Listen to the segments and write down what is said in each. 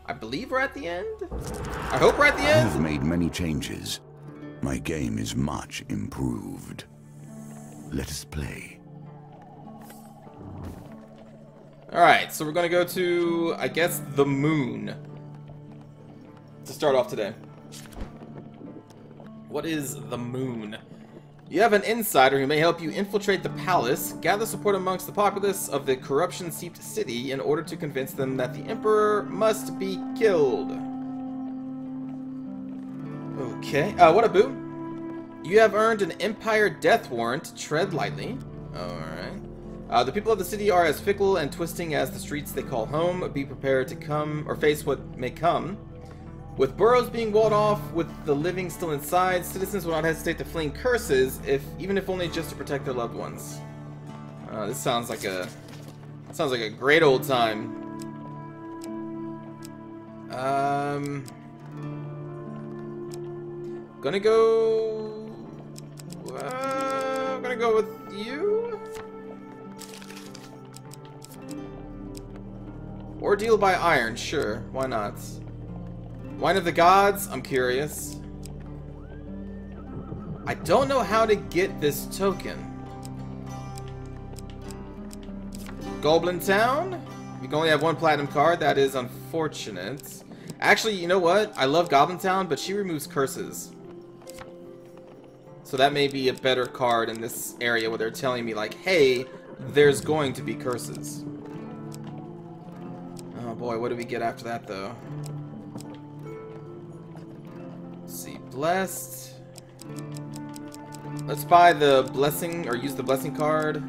I believe we're at the end. I hope we're at the I end. have made many changes. My game is much improved. Let us play. Alright, so we're gonna go to, I guess, the moon to start off today. What is the moon? You have an insider who may help you infiltrate the palace, gather support amongst the populace of the corruption-seeped city in order to convince them that the Emperor must be killed. Okay, what a boo. You have earned an Empire death warrant. Tread lightly. Alright. The people of the city are as fickle and twisting as the streets they call home. Be prepared to come, or face what may come. With boroughs being walled off, with the living still inside, citizens will not hesitate to fling curses, even if only just to protect their loved ones. This sounds like a great old time. Gonna go. I'm gonna go with you. Ordeal by iron, sure, why not? Wine of the Gods, I'm curious. I don't know how to get this token. Goblin Town? We can only have one platinum card, that is unfortunate. Actually, you know what? I love Goblin Town, but she removes curses. So that may be a better card in this area where they're telling me, like, hey, there's going to be curses. Oh boy, what do we get after that, though? See, blessed. Let's buy the blessing, or use the blessing card.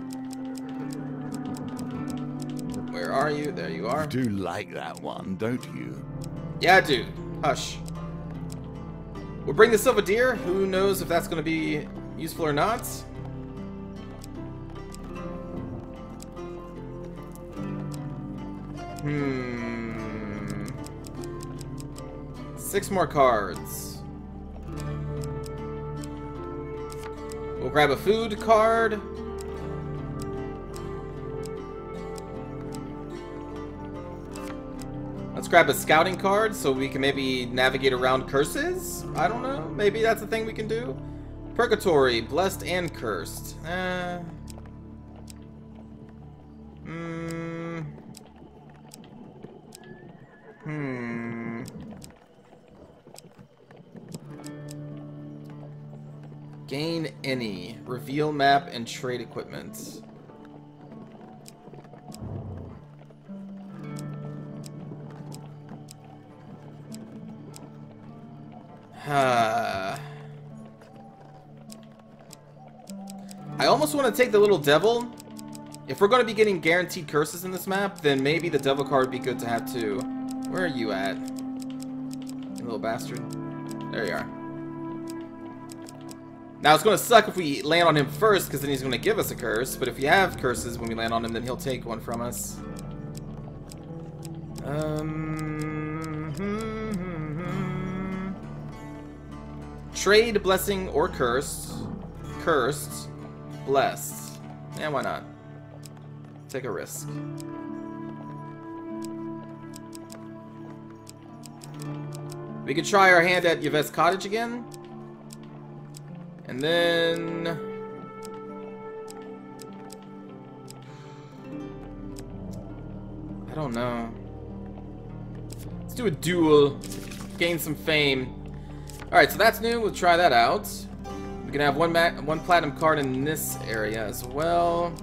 Where are you? There you are. You do like that one, don't you? Yeah, dude. Hush. We'll bring the Silver Deer. Who knows if that's going to be useful or not. Hmm. 6 more cards. We'll grab a food card. Let's grab a scouting card so we can maybe navigate around curses? I don't know. Maybe that's a thing we can do. Purgatory, blessed and cursed. Gain any. Reveal map and trade equipment. I almost want to take the little devil. If we're going to be getting guaranteed curses in this map, then maybe the devil card would be good to have too. Where are you at? You little bastard. There you are. Now it's going to suck if we land on him first, because then he's going to give us a curse. But if we have curses when we land on him, then he'll take one from us. Trade, blessing, or cursed. Cursed. Blessed. Yeah, why not? Take a risk. We could try our hand at Yvette's Cottage again. And then... I don't know. Let's do a duel. Gain some fame. Alright, so that's new. We'll try that out. We can have one platinum card in this area as well.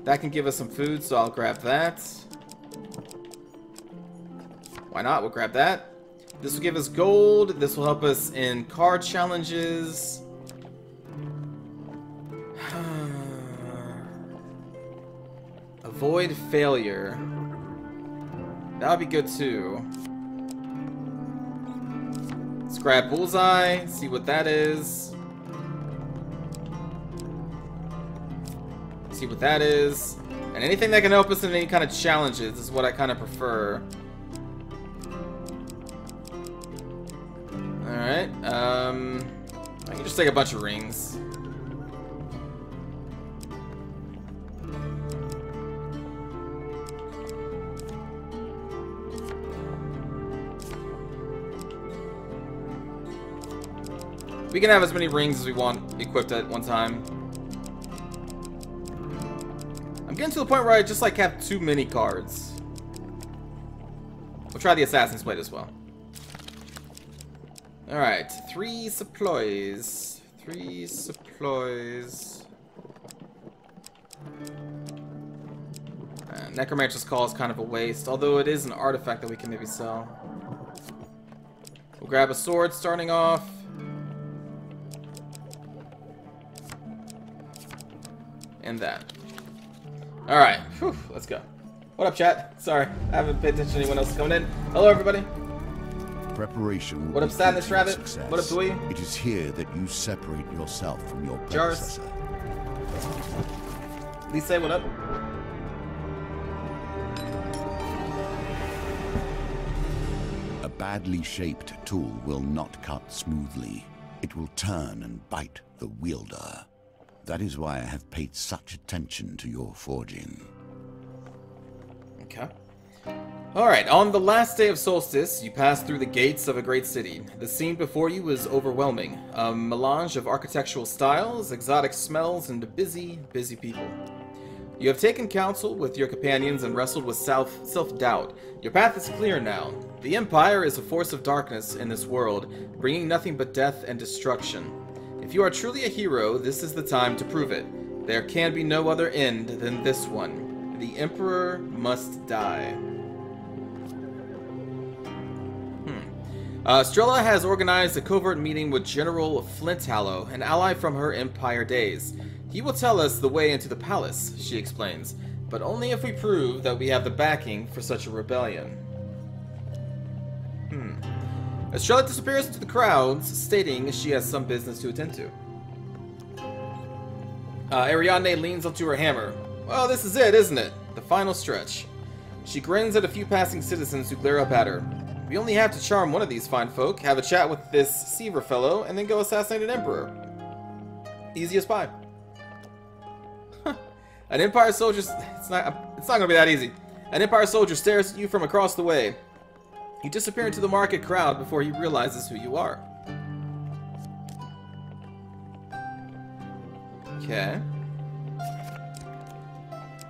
That can give us some food, so I'll grab that. Why not? We'll grab that. This will give us gold. This will help us in card challenges. Avoid failure. That would be good too. Let's grab Bullseye, see what that is. See what that is. And anything that can help us in any kind of challenges is what I kind of prefer. Alright, I can just take a bunch of rings. We can have as many rings as we want equipped at one time. I'm getting to the point where I just like have too many cards. We'll try the Assassin's Blade as well. Alright, 3 supplies. 3 supplies. Necromancer's Call is kind of a waste, although it is an artifact that we can maybe sell. We'll grab a sword starting off. And that. Alright, let's go. What up, chat? Sorry, I haven't paid attention to anyone else coming in. Hello, everybody. Preparation. What up, Sadness Rabbit? Success. What up, Dewey? It is here that you separate yourself from your Jars. predecessor. Lisa, what up? A badly shaped tool will not cut smoothly. It will turn and bite the wielder. That is why I have paid such attention to your forging. Okay. Alright, on the last day of Solstice, you pass through the gates of a great city. The scene before you is overwhelming. A melange of architectural styles, exotic smells, and busy, busy people. You have taken counsel with your companions and wrestled with self-doubt. Your path is clear now. The Empire is a force of darkness in this world, bringing nothing but death and destruction. If you are truly a hero, this is the time to prove it. There can be no other end than this one. The Emperor must die. Strella has organized a covert meeting with General Flinthallow, an ally from her Empire days. He will tell us the way into the palace, she explains, but only if we prove that we have the backing for such a rebellion. Estrella disappears into the crowds, stating she has some business to attend to. Ariadne leans onto her hammer. Well, this is it, isn't it? The final stretch. She grins at a few passing citizens who glare up at her. We only have to charm one of these fine folk, have a chat with this Seaver fellow, and then go assassinate an emperor. Easy as pie. An Empire soldier... It's not gonna be that easy. An Empire soldier stares at you from across the way. You disappear into the market crowd before he realizes who you are. Okay.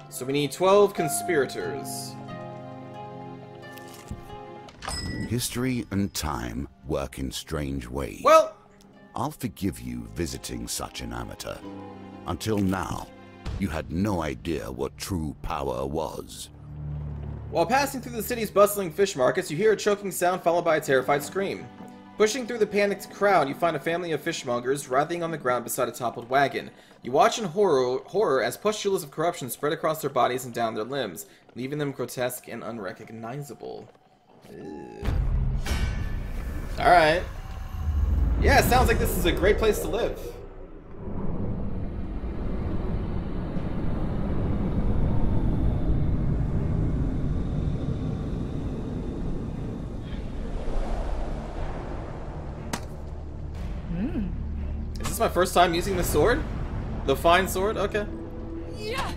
So we need 12 conspirators. History and time work in strange ways. Well, I'll forgive you visiting such an amateur. Until now, you had no idea what true power was. while passing through the city's bustling fish markets, you hear a choking sound followed by a terrified scream. Pushing through the panicked crowd, you find a family of fishmongers writhing on the ground beside a toppled wagon. You watch in horror as pustules of corruption spread across their bodies and down their limbs, leaving them grotesque and unrecognizable. Alright. Yeah, it sounds like this is a great place to live. Is this my first time using the sword? The fine sword? Okay. Yeah.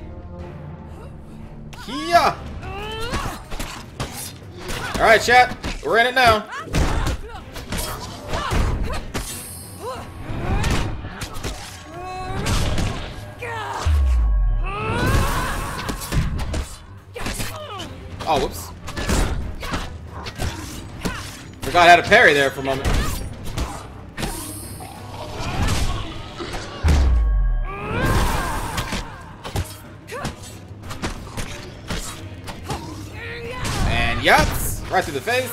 Alright, chat. We're in it now. Oh, whoops. Forgot I had a parry there for a moment. And yaps! Right through the face.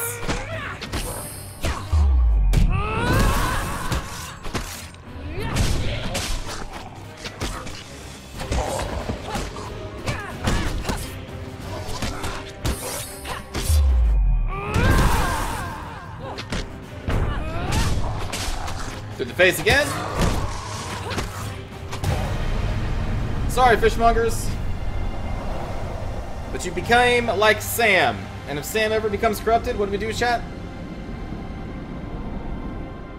Through the face again. Sorry, fishmongers. But you became like Sam. And if Sam ever becomes corrupted, what do we do, chat?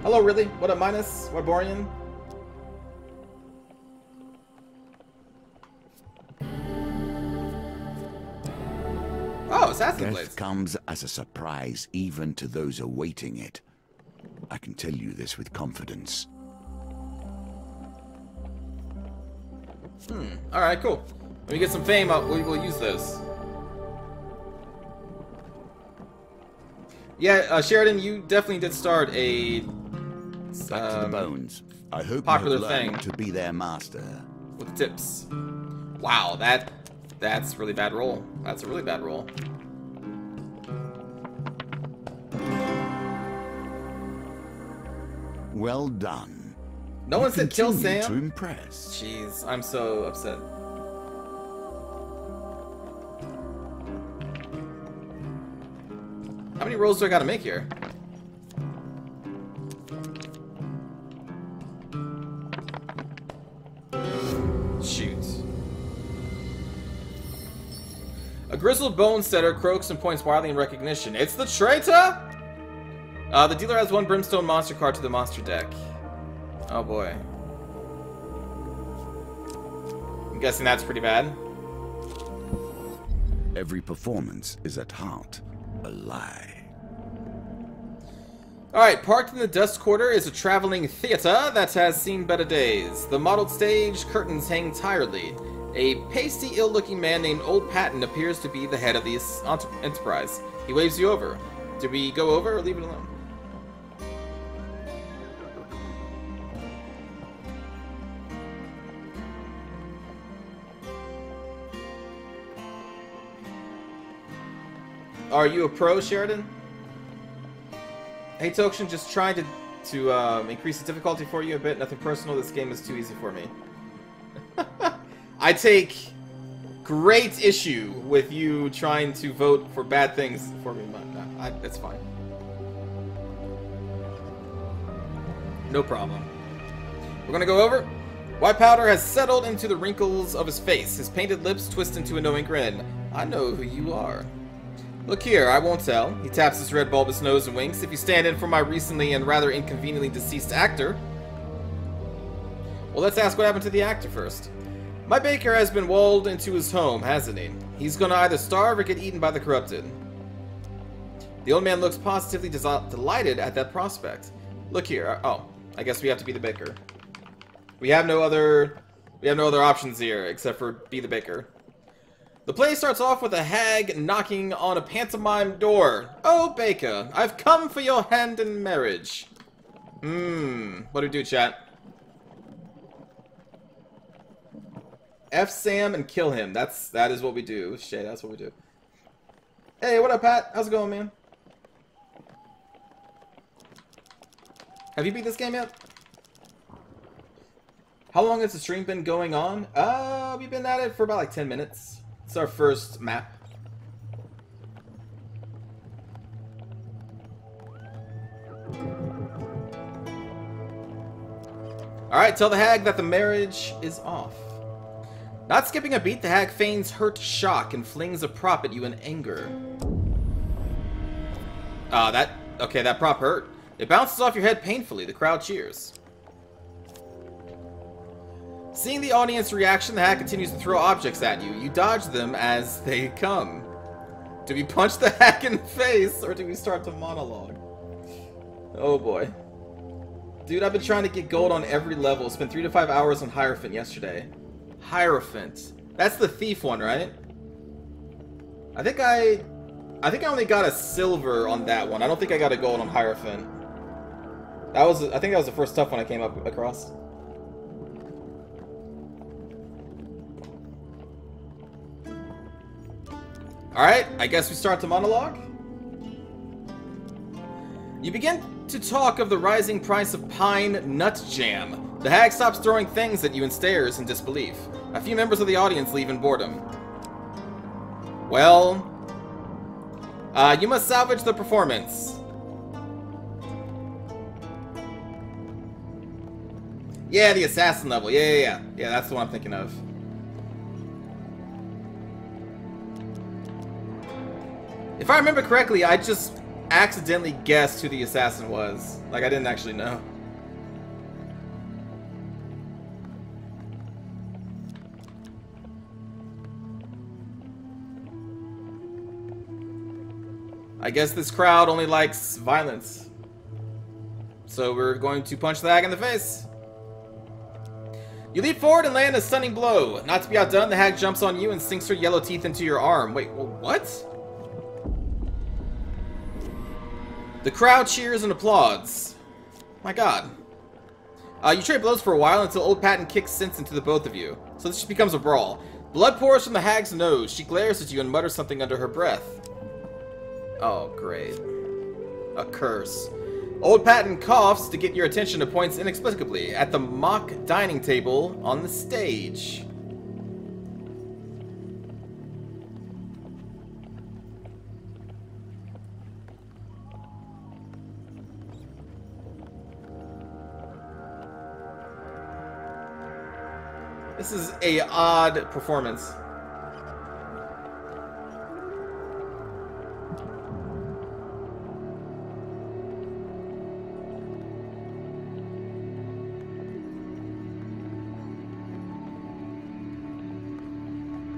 Hello, really? What up, Minus? Warborian? Oh, Assassin's Blades. Death comes as a surprise even to those awaiting it. I can tell you this with confidence. Alright, cool. When we get some fame, we will use this. Yeah, Sheridan, you definitely did start a Back to the bones. I hope popular you have learned thing to be their master. with the tips. Wow, that's really bad roll. That's a really bad roll. Well done. No one said kill Continue Sam. to impress. Jeez, I'm so upset. How many rolls do I gotta make here? Shoot. A grizzled bone setter croaks and points wildly in recognition. It's the traitor! The dealer has one brimstone monster card to the monster deck. Oh boy. I'm guessing that's pretty bad. Every performance is at heart a lie. Alright, parked in the dust quarter is a traveling theater that has seen better days. The modeled stage curtains hang tiredly. A pasty, ill-looking man named Old Patton appears to be the head of the enterprise. He waves you over. Do we go over or leave it alone? Are you a pro, Sheridan? Hey, Tokshen, just trying to increase the difficulty for you a bit. Nothing personal. This game is too easy for me. I take great issue with you trying to vote for bad things for me, but it's fine. No problem. We're gonna go over. White powder has settled into the wrinkles of his face. His painted lips twist into a knowing grin. I know who you are. Look here, I won't tell. He taps his red bulbous nose and winks. If you stand in for my recently and rather inconveniently deceased actor... Well, let's ask what happened to the actor first. My baker has been walled into his home, hasn't he? He's gonna either starve or get eaten by the corrupted. The old man looks positively delighted at that prospect. Look here, oh, I guess we have to be the baker. We have no other options here except for be the baker. The play starts off with a hag knocking on a pantomime door. Oh, Baker, I've come for your hand in marriage. What do we do, chat? F Sam and kill him. That is what we do. Shit, that's what we do. Hey, what up, Pat? How's it going, man? Have you beat this game yet? How long has the stream been going on? We've been at it for about like 10 minutes. It's our first map. Alright, tell the hag that the marriage is off. Not skipping a beat, the hag feigns hurt shock and flings a prop at you in anger. Okay, that prop hurt. It bounces off your head painfully. The crowd cheers. Seeing the audience reaction, the hag continues to throw objects at you. You dodge them as they come. Do we punch the hag in the face, or do we start to monologue? Oh boy. Dude, I've been trying to get gold on every level. Spent 3 to 5 hours on Hierophant yesterday. Hierophant. That's the thief one, right? I think I only got a silver on that one. I don't think I got a gold on Hierophant. I think that was the first tough one I came up across. Alright, I guess we start the monologue. You begin to talk of the rising price of pine nut jam. The hag stops throwing things at you and stares in disbelief. A few members of the audience leave in boredom. Well, you must salvage the performance. Yeah, the assassin level. Yeah, that's the one I'm thinking of. If I remember correctly, I just accidentally guessed who the assassin was. Like, I didn't actually know. I guess this crowd only likes violence. So we're going to punch the hag in the face. You leap forward and land a stunning blow. Not to be outdone, the hag jumps on you and sinks her yellow teeth into your arm. Wait, what? The crowd cheers and applauds. My god. You trade blows for a while until Old Patton kicks sense into the both of you. So this just becomes a brawl. Blood pours from the hag's nose. She glares at you and mutters something under her breath. Oh, great. A curse. Old Patton coughs to get your attention and points inexplicably at the mock dining table on the stage. This is a odd performance.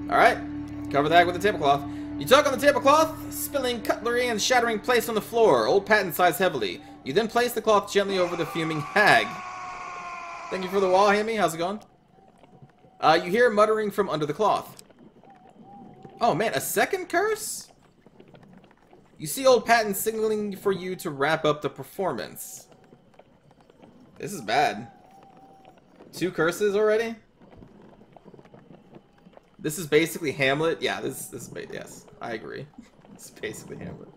Alright, cover the hag with a tablecloth. You tug on the tablecloth, spilling cutlery and shattering plates on the floor. Old Patton sighs heavily. You then place the cloth gently over the fuming hag. Thank you for the wall, Hammy. How's it going? You hear muttering from under the cloth. Oh man, a second curse? You see Old Patton signaling for you to wrap up the performance. This is bad. 2 curses already? This is basically Hamlet. Yeah, this is yes, I agree. It's basically Hamlet.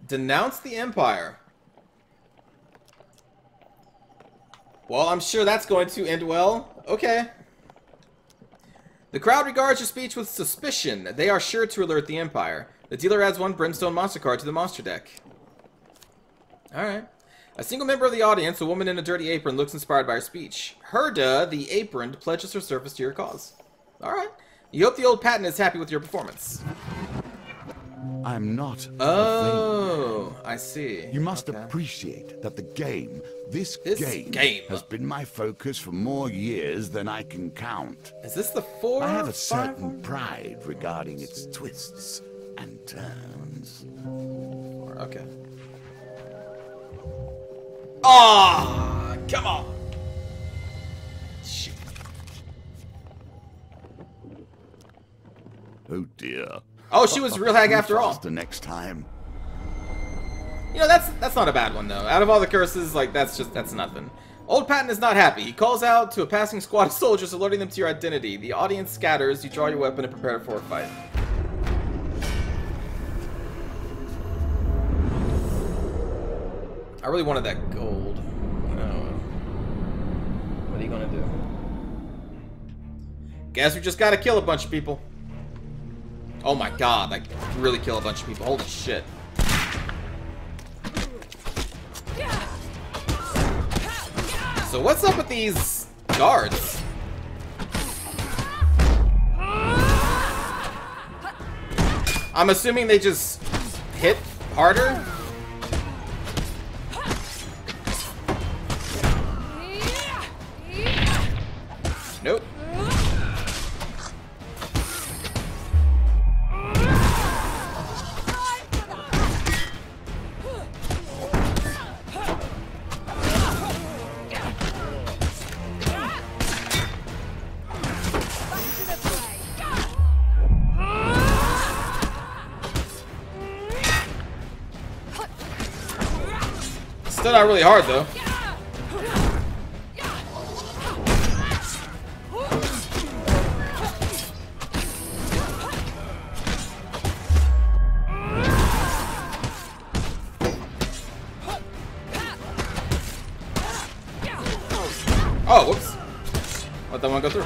Denounce the Empire. Well, I'm sure that's going to end well. Okay. The crowd regards your speech with suspicion. They are sure to alert the Empire. The dealer adds 1 brimstone monster card to the monster deck. Alright. A single member of the audience, a woman in a dirty apron, looks inspired by her speech. Herda, the aproned, pledges her service to your cause. Alright. You hope the Old Patton is happy with your performance. I'm not. Oh, I see. You must appreciate that the game, this game, has been my focus for more years than I can count. Is this the 4? I have a certain pride regarding its twists and turns. 4, okay. Ah, come on. Shit. Oh dear. Oh, she was real hag after all. The next time. You know, that's not a bad one though. Out of all the curses, like that's nothing. Old Patton is not happy. He calls out to a passing squad of soldiers, alerting them to your identity. The audience scatters. You draw your weapon and prepare for a fight. I really wanted that gold. No. What are you gonna do? Guess we just gotta kill a bunch of people. Oh my god, like, really kill a bunch of people. Holy shit. So what's up with these guards? I'm assuming they just hit harder? Nope. Still not really hard though. Oh, whoops. Let that one go through.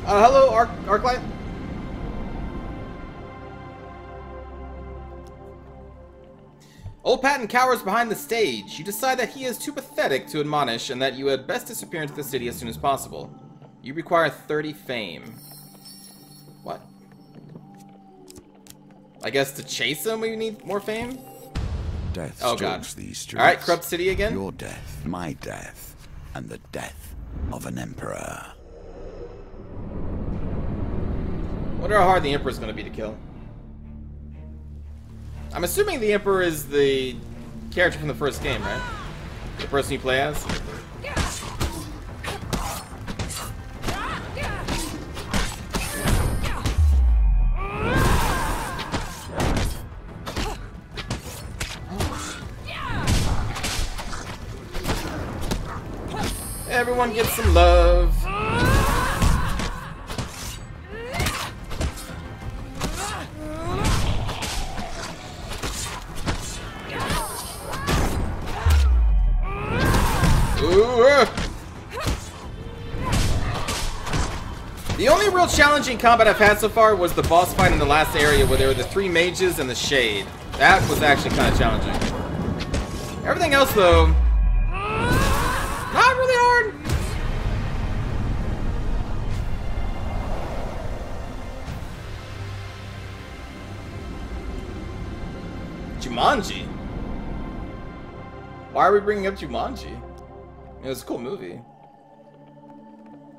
Hello, Arclight. Old Patton cowers behind the stage. You decide that he is too pathetic to admonish and that you had best disappear into the city as soon as possible. You require 30 fame. What? I guess to chase him we need more fame? Death stalks these streets. Alright, Corrupt City again? Your death, my death, and the death of an emperor. Wonder how hard the Emperor's gonna be to kill. I'm assuming the Emperor is the character from the first game, right? The person you play as? Everyone gets some love. The only real challenging combat I've had so far was the boss fight in the last area where there were the 3 mages and the shade. That was actually kind of challenging. Everything else, though, not really hard. Jumanji? Why are we bringing up Jumanji? It was a cool movie.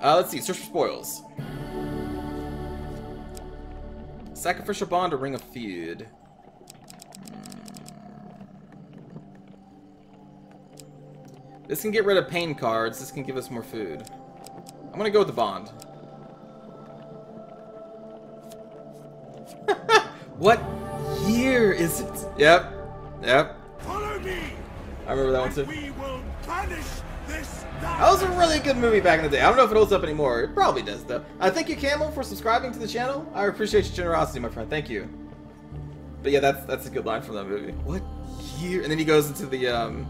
Let's see. Search for spoils. Sacrificial bond or ring of feud. This can get rid of pain cards. This can give us more food. I'm gonna go with the bond. What year is it? Yep. Follow me. I remember that one too. We will banish this. That was a really good movie back in the day. I don't know if it holds up anymore. It probably does, though. Thank you, Camel, for subscribing to the channel. I appreciate your generosity, my friend. Thank you. But yeah, that's a good line from that movie. What year? And then he goes into the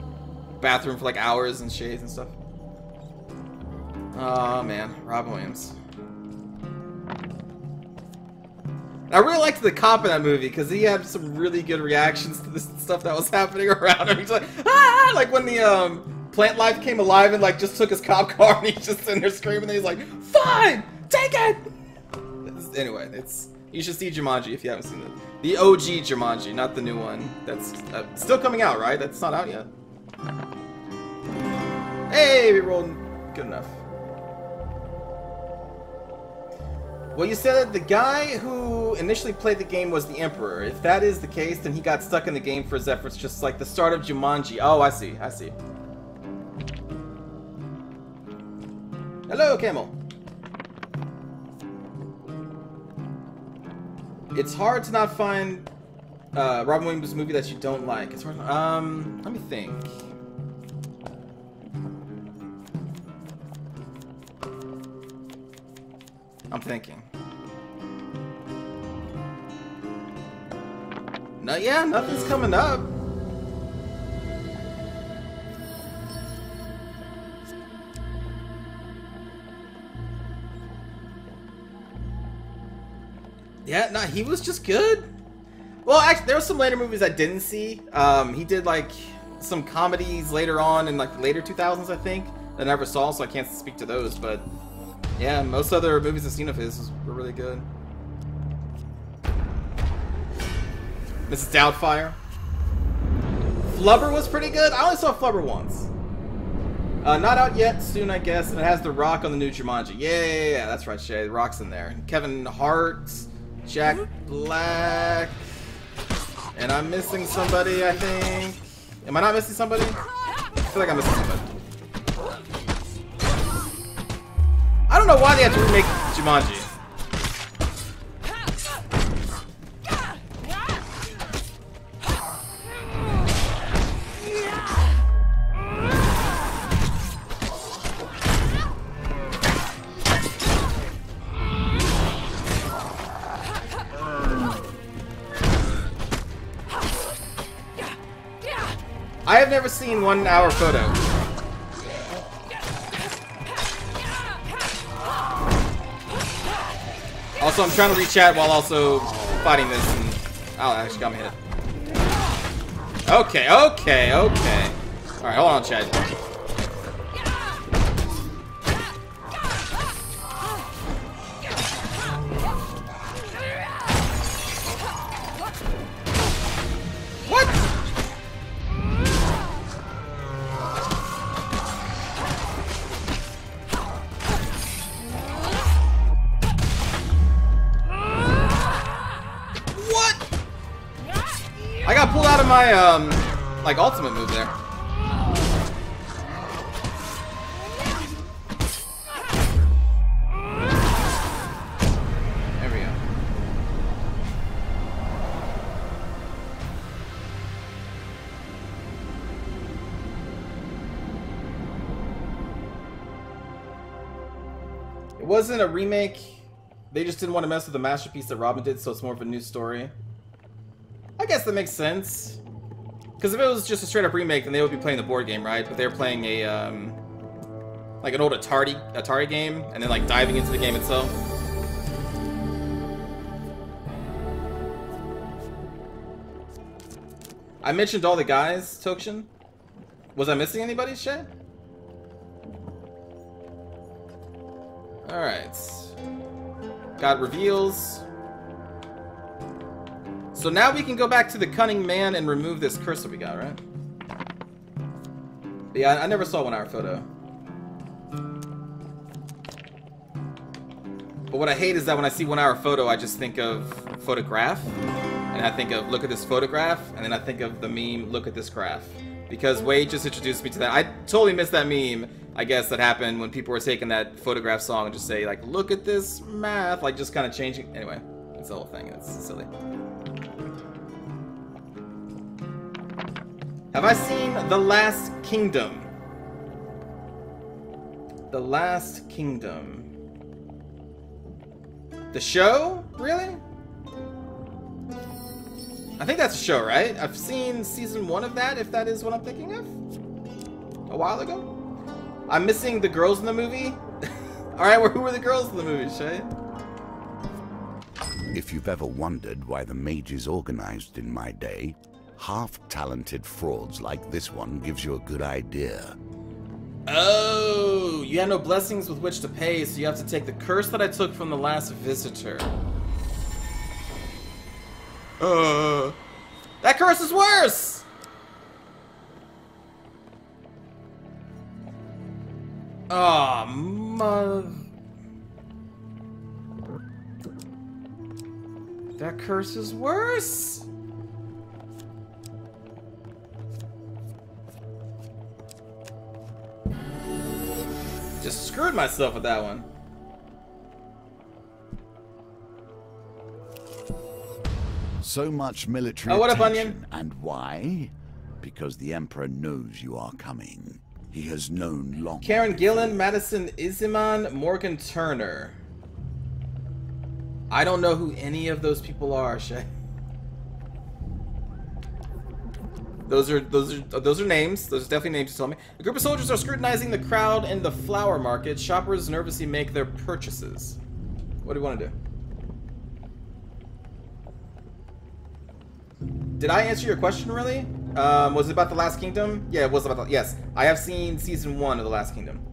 bathroom for like hours and shades and stuff. Oh man, Robin Williams. I really liked the cop in that movie because he had some really good reactions to this stuff that was happening around him. He's like, ah! Like when the plant life came alive and like just took his cop car and he's just sitting there screaming and he's like, fine, take it! Anyway, you should see Jumanji if you haven't seen it. The OG Jumanji, not the new one. That's still coming out, right? That's not out yet. Hey, we rolled good enough. Well, you said that the guy who initially played the game was the Emperor. If that is the case, then he got stuck in the game for his efforts, just like the start of Jumanji. Oh, I see. Hello, Camel. It's hard to not find Robin Williams movie that you don't like. It's hard. Let me think. I'm thinking. No, yeah, nothing's coming up. Yeah, no, he was just good. Well, actually, there were some later movies I didn't see. He did like some comedies later on in like the later 2000s, I think, that I never saw, so I can't speak to those. But yeah, most other movies I've seen of his were really good. Mrs. Doubtfire. Flubber was pretty good. I only saw Flubber once. Not out yet, soon I guess, and it has The Rock on the new Jumanji. Yeah, that's right, Shay. The Rock's in there. Kevin Hart, Jack Black, and I'm missing somebody, I think. Am I not missing somebody? I feel like I'm missing somebody. I don't know why they have to remake Jumanji. I have never seen 1 hour photo. Also, I'm trying to reach chat while also fighting this, and oh, I actually got me hit. Okay, okay, okay. All right, hold on, chat. What? What? I got pulled out of my like ultimate move there. There we go. It wasn't a remake. They just didn't want to mess with the masterpiece that Robin did, so it's more of a new story. I guess that makes sense. Because if it was just a straight up remake, then they would be playing the board game, right? But they're playing a, like an old Atari game, and then like diving into the game itself. I mentioned all the guys, Tokshen. Was I missing anybody, Shay? Alright. Got reveals. So now we can go back to the Cunning Man and remove this curse that we got, right? But yeah, I never saw a 1 hour photo. But what I hate is that when I see 1 hour photo, I just think of photograph. And I think of, look at this photograph. And then I think of the meme, look at this graph. Because Wade just introduced me to that. I totally missed that meme, I guess, that happened when people were taking that photograph song and just say, like, look at this math. Like, just kind of changing. Anyway, it's the whole thing. It's silly. Have I seen The Last Kingdom? The Last Kingdom. The show? Really? I think that's a show, right? I've seen season 1 of that, if that is what I'm thinking of. A while ago. I'm missing the girls in the movie. Alright, well, who were the girls in the movie, Shay? If you've ever wondered why the mages organized in my day, half-talented frauds like this one gives you a good idea. Oh, you had no blessings with which to pay, so you have to take the curse that I took from the last visitor. That curse is worse! Oh, mother... That curse is worse! Just screwed myself with that one. So much military what up, attention. Onion? And why? Because the Emperor knows you are coming. He has known long. Karen Gillan, Madison Iziman, Morgan Turner. I don't know who any of those people are, Shay. Those are names. Those are definitely names you told me. A group of soldiers are scrutinizing the crowd in the flower market. Shoppers nervously make their purchases. What do you want to do? Did I answer your question, really? Was it about The Last Kingdom? Yeah, it was about the... Yes, I have seen season 1 of The Last Kingdom.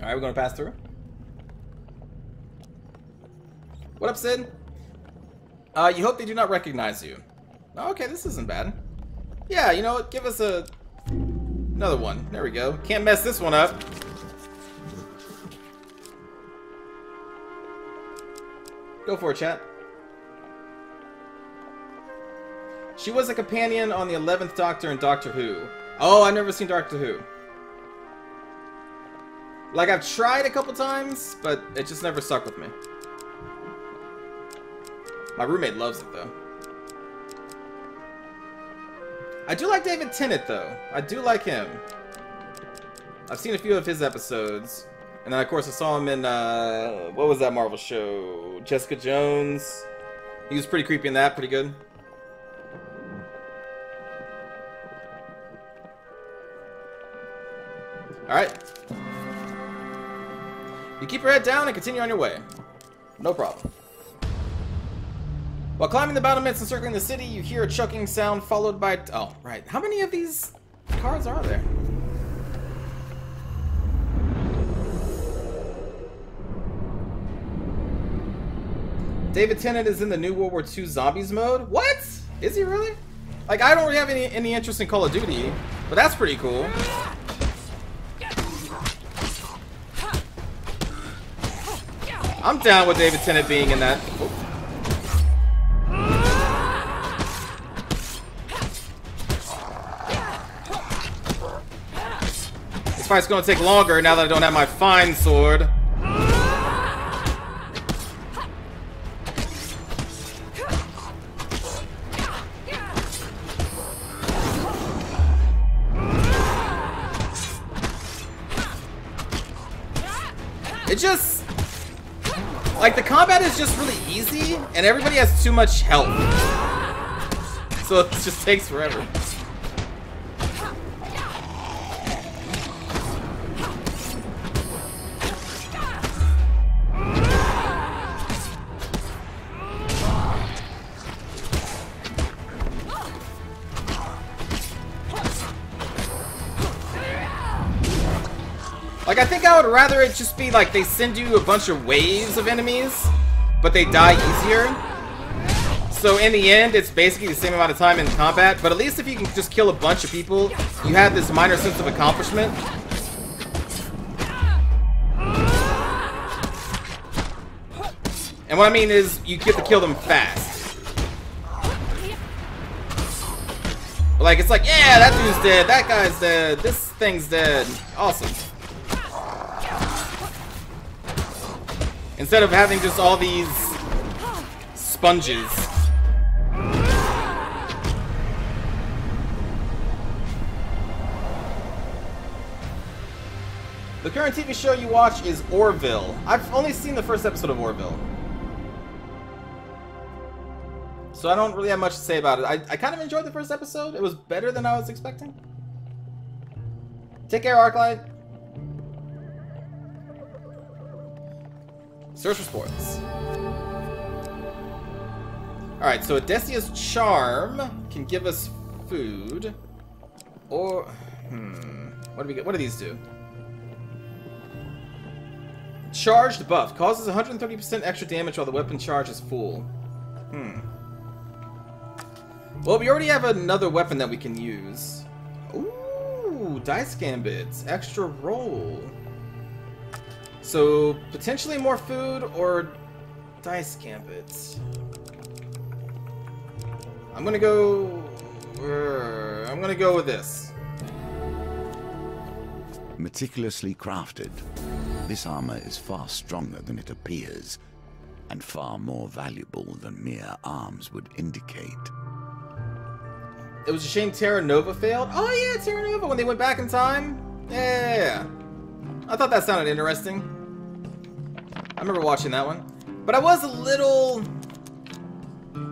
Alright, we're gonna pass through. What up, Sid? You hope they do not recognize you. Oh, okay, this isn't bad. Yeah, you know what? Give us another one. There we go. Can't mess this one up. Go for it, chat. She was a companion on the 11th Doctor in Doctor Who. Oh, I've never seen Doctor Who. Like, I've tried a couple times, but it just never stuck with me. My roommate loves it, though. I do like David Tennant, though. I do like him. I've seen a few of his episodes. And then, of course, I saw him in, what was that Marvel show? Jessica Jones. He was pretty creepy in that, pretty good. Alright. You keep your head down and continue on your way. No problem. While climbing the battlements and circling the city, you hear a chugging sound followed by... Oh, right. How many of these cards are there? David Tennant is in the new World War II Zombies mode? What? Is he really? Like, I don't really have any interest in Call of Duty, but that's pretty cool. I'm down with David Tennant being in that. Oh. This fight's gonna take longer now that I don't have my fine sword. It just... like, the combat is just really easy, and everybody has too much health. So it just takes forever. Like, I think I would rather it just be like they send you a bunch of waves of enemies, but they die easier. So in the end, it's basically the same amount of time in combat, but at least if you can just kill a bunch of people, you have this minor sense of accomplishment. And what I mean is, you get to kill them fast. Like, it's like, yeah, that dude's dead, that guy's dead, this thing's dead. Awesome. Instead of having just all these sponges. The current TV show you watch is Orville. I've only seen the first episode of Orville, so I don't really have much to say about it. I kind of enjoyed the first episode. It was better than I was expecting. Take care, Arclight. Search for sports. Alright, so Odessia's Charm can give us food. Or... What do we get? What do these do? Charged buff. Causes 130% extra damage while the weapon charge is full. Well, we already have another weapon that we can use. Ooh, dice gambits. Extra roll. So, potentially more food or dice gambits. I'm gonna go with this. Meticulously crafted, this armor is far stronger than it appears, and far more valuable than mere arms would indicate. It was a shame Terra Nova failed. Oh yeah, Terra Nova, when they went back in time. Yeah. I thought that sounded interesting. I remember watching that one. But I was a little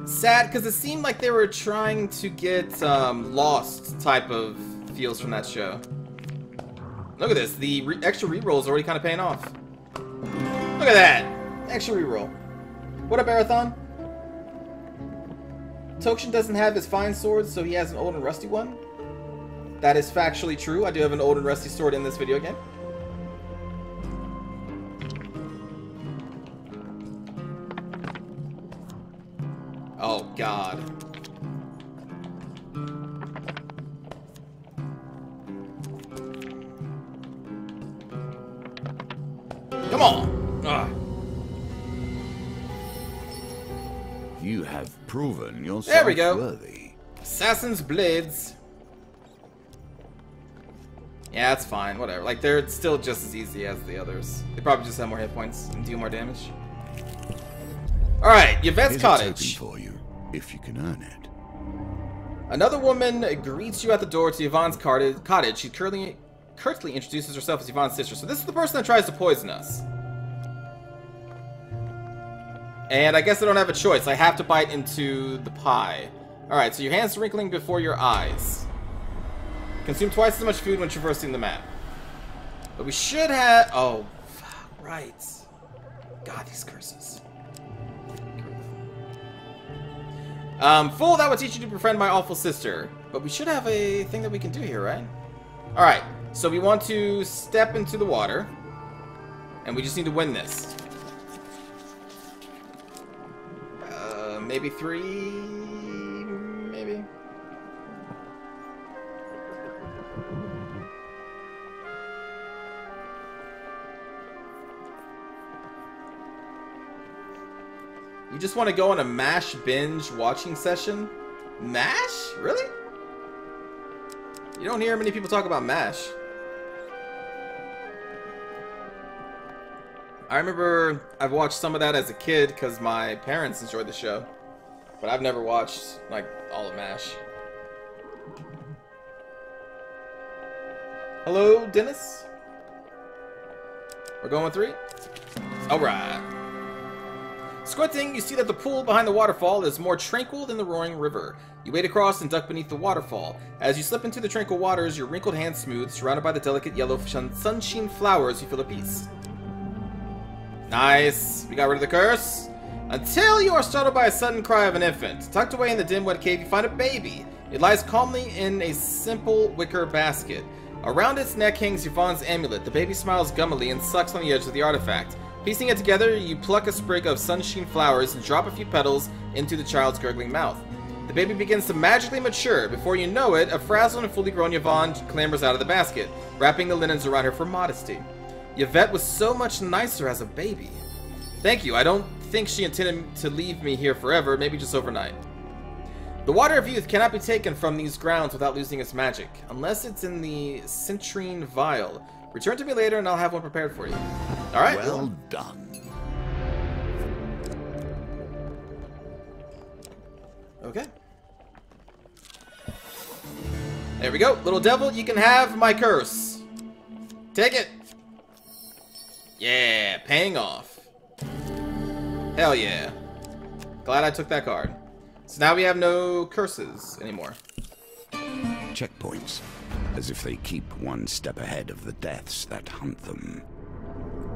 sad because it seemed like they were trying to get Lost type of feels from that show. Look at this. The extra reroll is already kind of paying off. Look at that. Extra reroll. What up, Marathon? Tokshen doesn't have his fine sword, so he has an old and rusty one. That is factually true. I do have an old and rusty sword in this video game. Oh, God. Come on! Ugh. You have proven yourself there we go. Worthy. Assassin's Blades. Yeah, that's fine. Whatever. Like, they're still just as easy as the others. They probably just have more hit points and do more damage. Alright, Yvette's Here's cottage. a token for you, if you can earn it. Another woman greets you at the door to Yvonne's cottage. She's curtly introduces herself as Yvonne's sister. So this is the person that tries to poison us. And I guess I don't have a choice. I have to bite into the pie. Alright, so your hands wrinkling before your eyes. Consume twice as much food when traversing the map. But we should have... Oh, right. God, these curses. Fool, that would teach you to befriend my awful sister. But we should have a thing that we can do here, right? Alright, so we want to step into the water. And we just need to win this. Maybe 3... maybe? You just want to go on a MASH binge watching session? MASH? Really? You don't hear many people talk about MASH. I remember I've watched some of that as a kid because my parents enjoyed the show. But I've never watched, like, all of MASH. Hello, Dennis? We're going 3? Alright. Squinting, you see that the pool behind the waterfall is more tranquil than the roaring river. You wade across and duck beneath the waterfall. As you slip into the tranquil waters, your wrinkled hands smooth, surrounded by the delicate yellow sunshine flowers, you feel at peace. Nice. We got rid of the curse. Until you are startled by a sudden cry of an infant. Tucked away in the dim wet cave, you find a baby. It lies calmly in a simple wicker basket. Around its neck hangs Yvonne's amulet. The baby smiles gummily and sucks on the edge of the artifact. Piecing it together, you pluck a sprig of sunshine flowers and drop a few petals into the child's gurgling mouth. The baby begins to magically mature. Before you know it, a frazzled and fully grown Yvonne clambers out of the basket, wrapping the linens around her for modesty. Yvette was so much nicer as a baby. Thank you. I don't think she intended to leave me here forever, maybe just overnight. The water of youth cannot be taken from these grounds without losing its magic, unless it's in the citrine vial. Return to me later and I'll have one prepared for you. Alright. Well done. Okay. There we go. Little devil, you can have my curse. Take it. Yeah, paying off. Hell yeah. Glad I took that card. So now we have no curses anymore. Checkpoints, as if they keep one step ahead of the deaths that hunt them.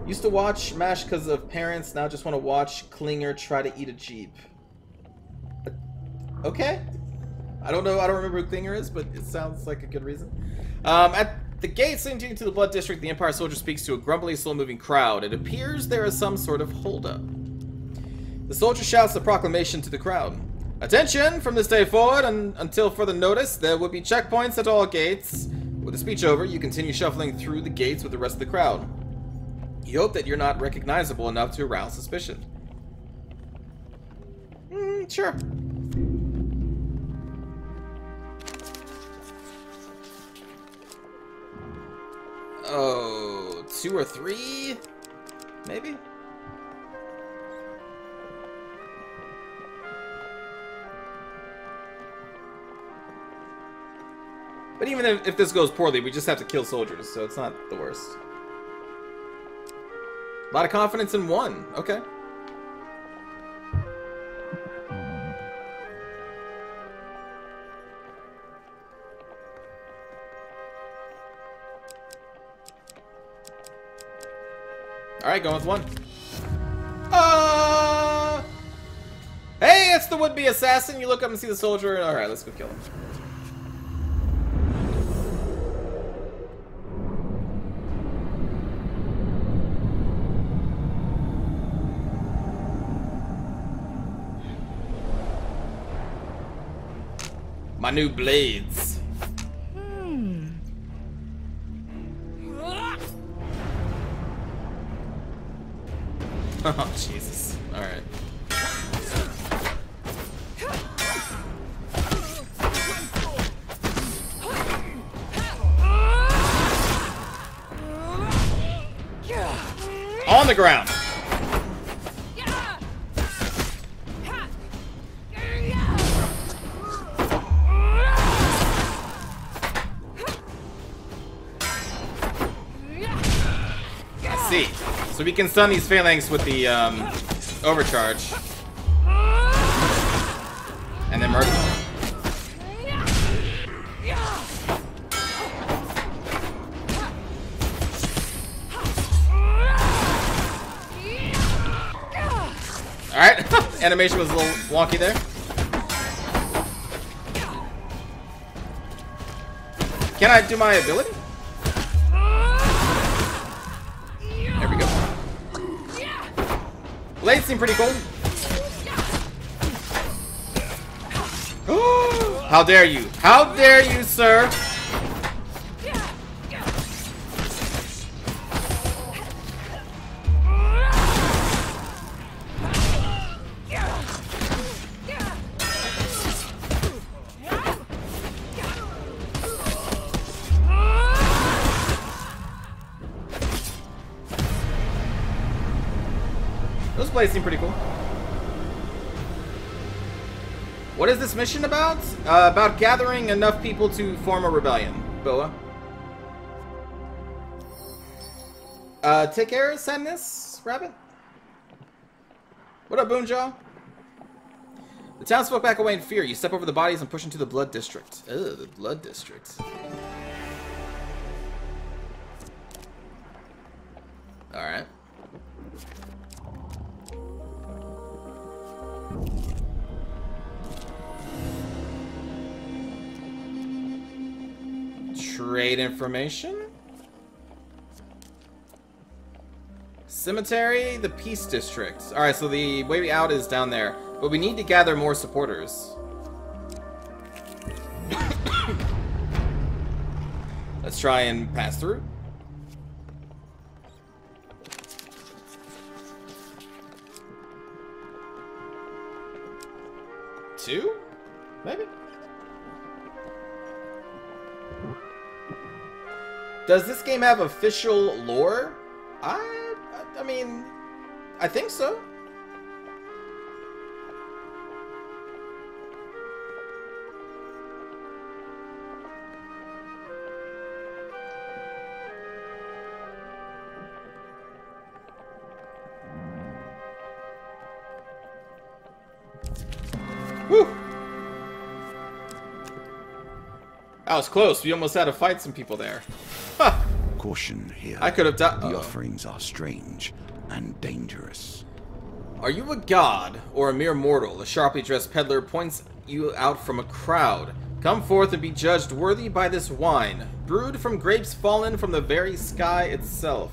Used to watch MASH because of parents, now just want to watch Klinger try to eat a Jeep. Okay. I don't know, I don't remember who Klinger is, but it sounds like a good reason. At the gates leading to the Blood District, the Empire soldier speaks to a grumbly, slow-moving crowd. It appears there is some sort of holdup. The soldier shouts the proclamation to the crowd. Attention! From this day forward and until further notice, there will be checkpoints at all gates. With the speech over, you continue shuffling through the gates with the rest of the crowd. You hope that you're not recognizable enough to arouse suspicion. Sure. Oh, 2 or 3? Maybe? But even if this goes poorly, we just have to kill soldiers, so it's not the worst. A lot of confidence in 1. Okay. Alright, going with 1. Hey, it's the would-be assassin. You look up and see the soldier. Alright, let's go kill him. My new blades. Oh, Jesus. Alright. On the ground. see. So we can stun these phalanx with the overcharge. And then murder them. Alright, animation was a little wonky there. Can I do my ability? There we go. Blades seem pretty cool. How dare you? How dare you, sir? Those blades seem pretty cool. What is this mission about? About gathering enough people to form a rebellion. Boa. Take care, Sadness, Rabbit. What up, Boonjaw? The townsfolk back away in fear. You step over the bodies and push into the Blood District. Ugh, the Blood District. Alright. Trade information. Cemetery, the Peace District. Alright, so the way out is down there. But we need to gather more supporters. Let's try and pass through. Two? Maybe? Does this game have official lore? I mean, I think so. Whew. That was close. We almost had to fight some people there. Huh. Caution here. I could have done. The offerings are strange and dangerous. Are you a god or a mere mortal? A sharply dressed peddler points you out from a crowd. Come forth and be judged worthy by this wine, brewed from grapes fallen from the very sky itself.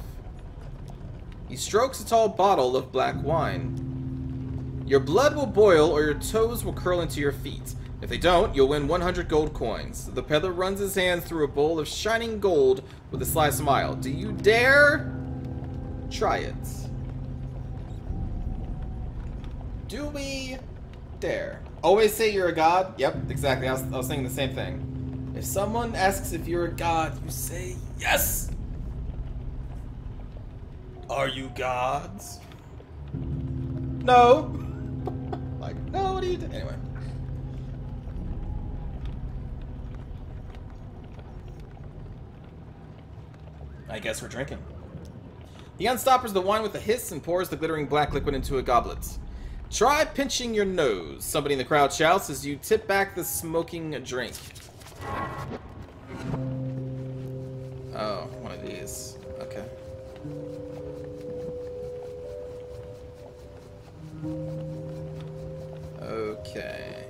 He strokes a tall bottle of black wine. Your blood will boil or your toes will curl into your feet. If they don't, you'll win 100 gold coins. The peddler runs his hands through a bowl of shining gold with a sly smile. Do you dare? Try it. Do we dare? Always say you're a god? Yep, exactly. I was saying the same thing. If someone asks if you're a god, you say yes! Are you gods? No! Like, no, what are you doing? Anyway. I guess we're drinking. He unstoppers the wine with a hiss and pours the glittering black liquid into a goblet. Try pinching your nose, somebody in the crowd shouts as you tip back the smoking drink. Oh, one of these. Okay. Okay.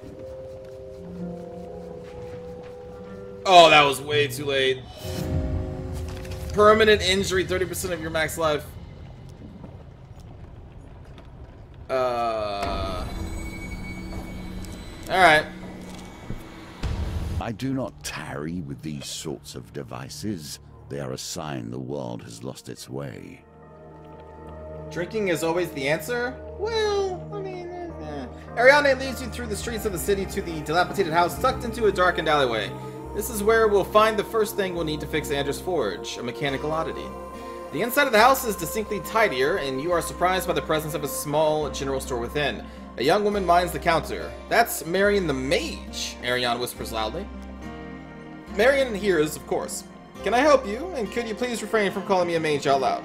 Oh, that was way too late. Permanent injury, 30% of your max life. Alright. I do not tarry with these sorts of devices. They are a sign the world has lost its way. Drinking is always the answer? Well, I mean, Ariane leads you through the streets of the city to the dilapidated house tucked into a darkened alleyway. This is where we'll find the first thing we'll need to fix Andrew's forge, a mechanical oddity. The inside of the house is distinctly tidier, and you are surprised by the presence of a small general store within. A young woman minds the counter. That's Marion the Mage, Ariane whispers loudly. Marion hears, of course. Can I help you? And could you please refrain from calling me a mage out loud?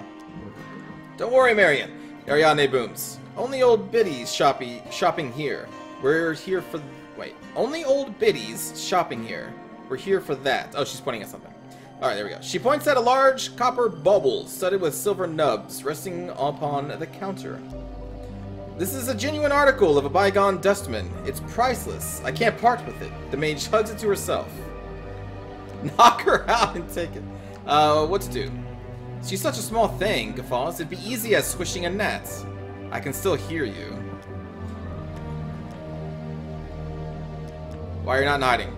Don't worry, Marion. Ariane booms. Only old biddies shopping here. We're here for... Wait. Only old biddies shopping here. We're here for that. Oh, she's pointing at something. Alright, there we go. She points at a large copper bauble studded with silver nubs resting upon the counter. This is a genuine article of a bygone dustman. It's priceless. I can't part with it. The mage hugs it to herself. Knock her out and take it. What to do? She's such a small thing, guffaws. It'd be easy as squishing a gnat. I can still hear you. Why you're not hiding?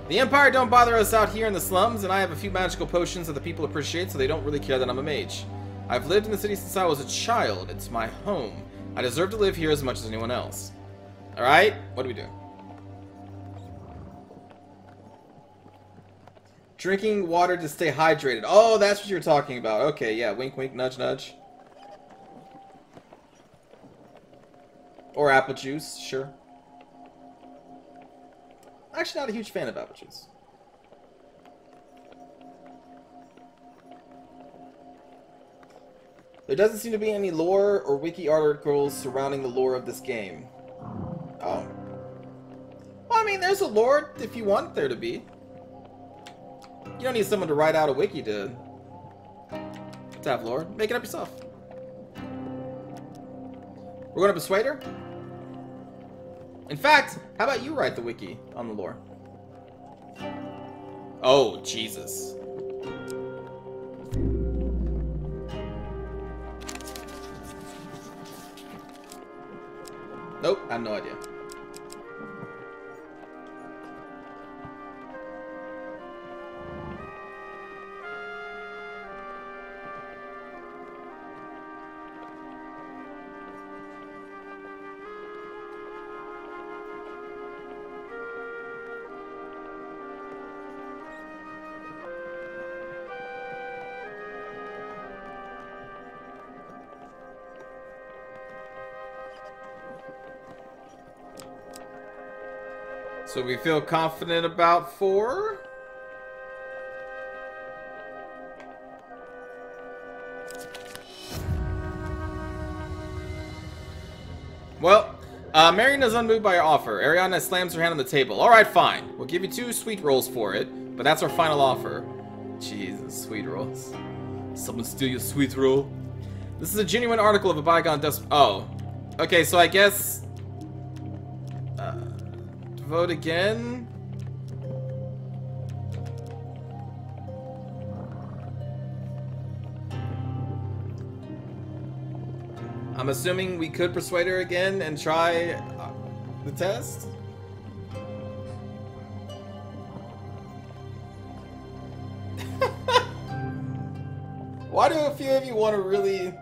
The Empire don't bother us out here in the slums, and I have a few magical potions that the people appreciate, so they don't really care that I'm a mage. I've lived in the city since I was a child. It's my home. I deserve to live here as much as anyone else. Alright, what do we do? Drinking water to stay hydrated. Oh, that's what you're talking about. Okay, yeah, wink wink, nudge nudge. Or apple juice, sure. Actually, not a huge fan of apple juice. There doesn't seem to be any lore or wiki articles surrounding the lore of this game. Oh. Well, I mean, there's a lore if you want there to be. You don't need someone to write out a wiki to have lore. Make it up yourself. We're going to persuade her? In fact, how about you write the wiki on the lore? Oh, Jesus. Nope, I have no idea. So we feel confident about 4? Well, Marion is unmoved by our offer. Ariana slams her hand on the table. Alright, fine. We'll give you 2 sweet rolls for it, but that's our final offer. Jesus, sweet rolls. Someone steal your sweet roll? This is a genuine article of a bygone dust... Oh. Okay, so I guess... vote again? I'm assuming we could persuade her again and try the test? Why do a few of you want to really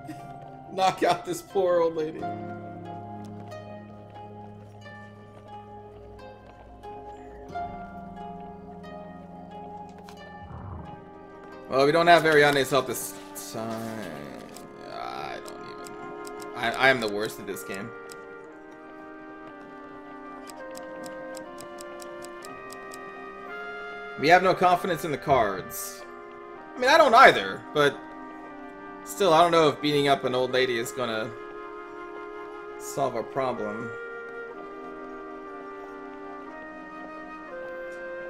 knock out this poor old lady? Well, we don't have Ariane's help this time. I don't even... I am the worst at this game. We have no confidence in the cards. I mean, I don't either, but... Still, I don't know if beating up an old lady is gonna... solve our problem.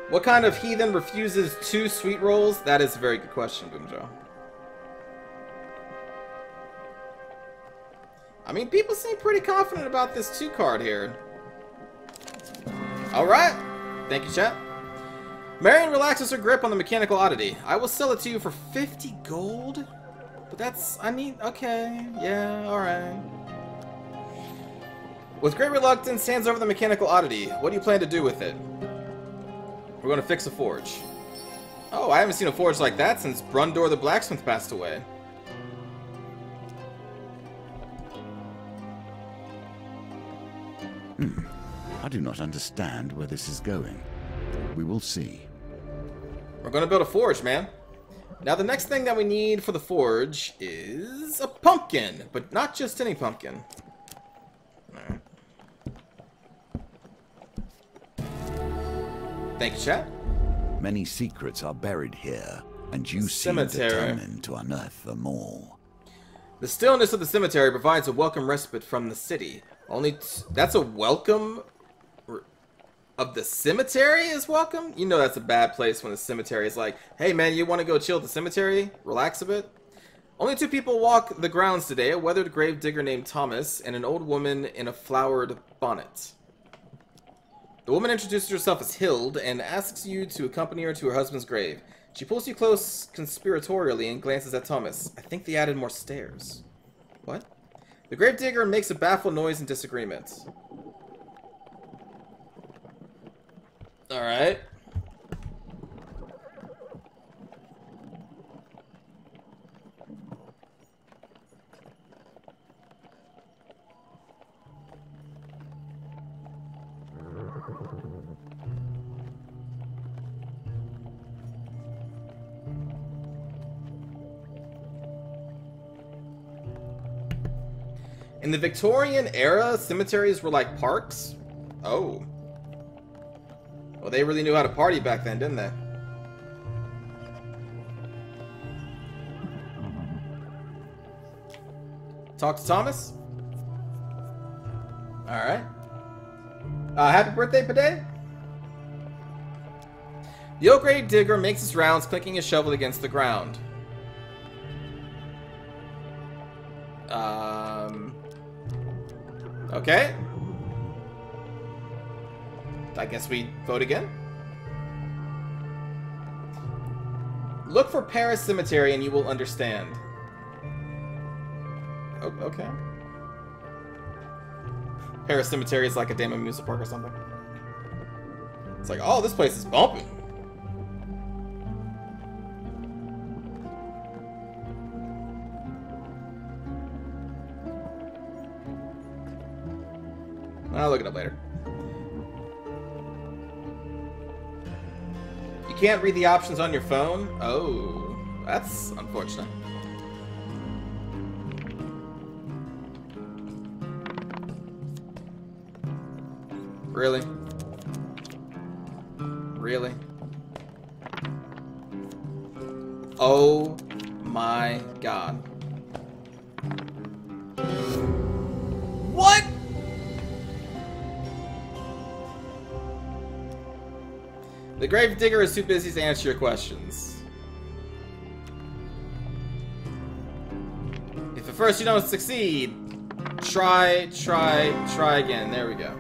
What kind of heathen refuses 2 sweet rolls? That is a very good question, Boomjo. I mean, people seem pretty confident about this 2 card here. Alright. Thank you, chat. Marion relaxes her grip on the mechanical oddity. I will sell it to you for 50 gold? But that's... I mean, okay. Yeah, alright. With great reluctance, hands over the mechanical oddity. What do you plan to do with it? We're going to fix a forge. Oh, I haven't seen a forge like that since Brundor the blacksmith passed away. I do not understand where this is going. We will see. We're going to build a forge, man. Now the next thing that we need for the forge is a pumpkin, but not just any pumpkin. Alright. Thank you, chat. Many secrets are buried here, and you seem Cemetery. determined to unearth them all. The stillness of the cemetery provides a welcome respite from the city. That's a welcome of the cemetery is welcome? You know that's a bad place when the cemetery is like, hey man, you want to go chill at the cemetery? Relax a bit? Only 2 people walk the grounds today, a weathered grave digger named Thomas and an old woman in a flowered bonnet. The woman introduces herself as Hild and asks you to accompany her to her husband's grave. She pulls you close conspiratorially and glances at Thomas. I think they added more stairs. What? The grave digger makes a baffled noise in disagreement. Alright. In the Victorian era, cemeteries were like parks? Oh. Well, they really knew how to party back then, didn't they? Talk to Thomas? Alright. Happy birthday, Paday? The old grave digger makes his rounds, clinking his shovel against the ground. Okay. I guess we vote again. Look for Paris Cemetery and you will understand. Oh, okay. Paris Cemetery is like a damn amusement park or something. It's like, oh, this place is bumping. I'll look it up later. You can't read the options on your phone? Oh, that's unfortunate. Really? Really? Oh my god. What? The grave digger is too busy to answer your questions. If at first you don't succeed, try again. There we go.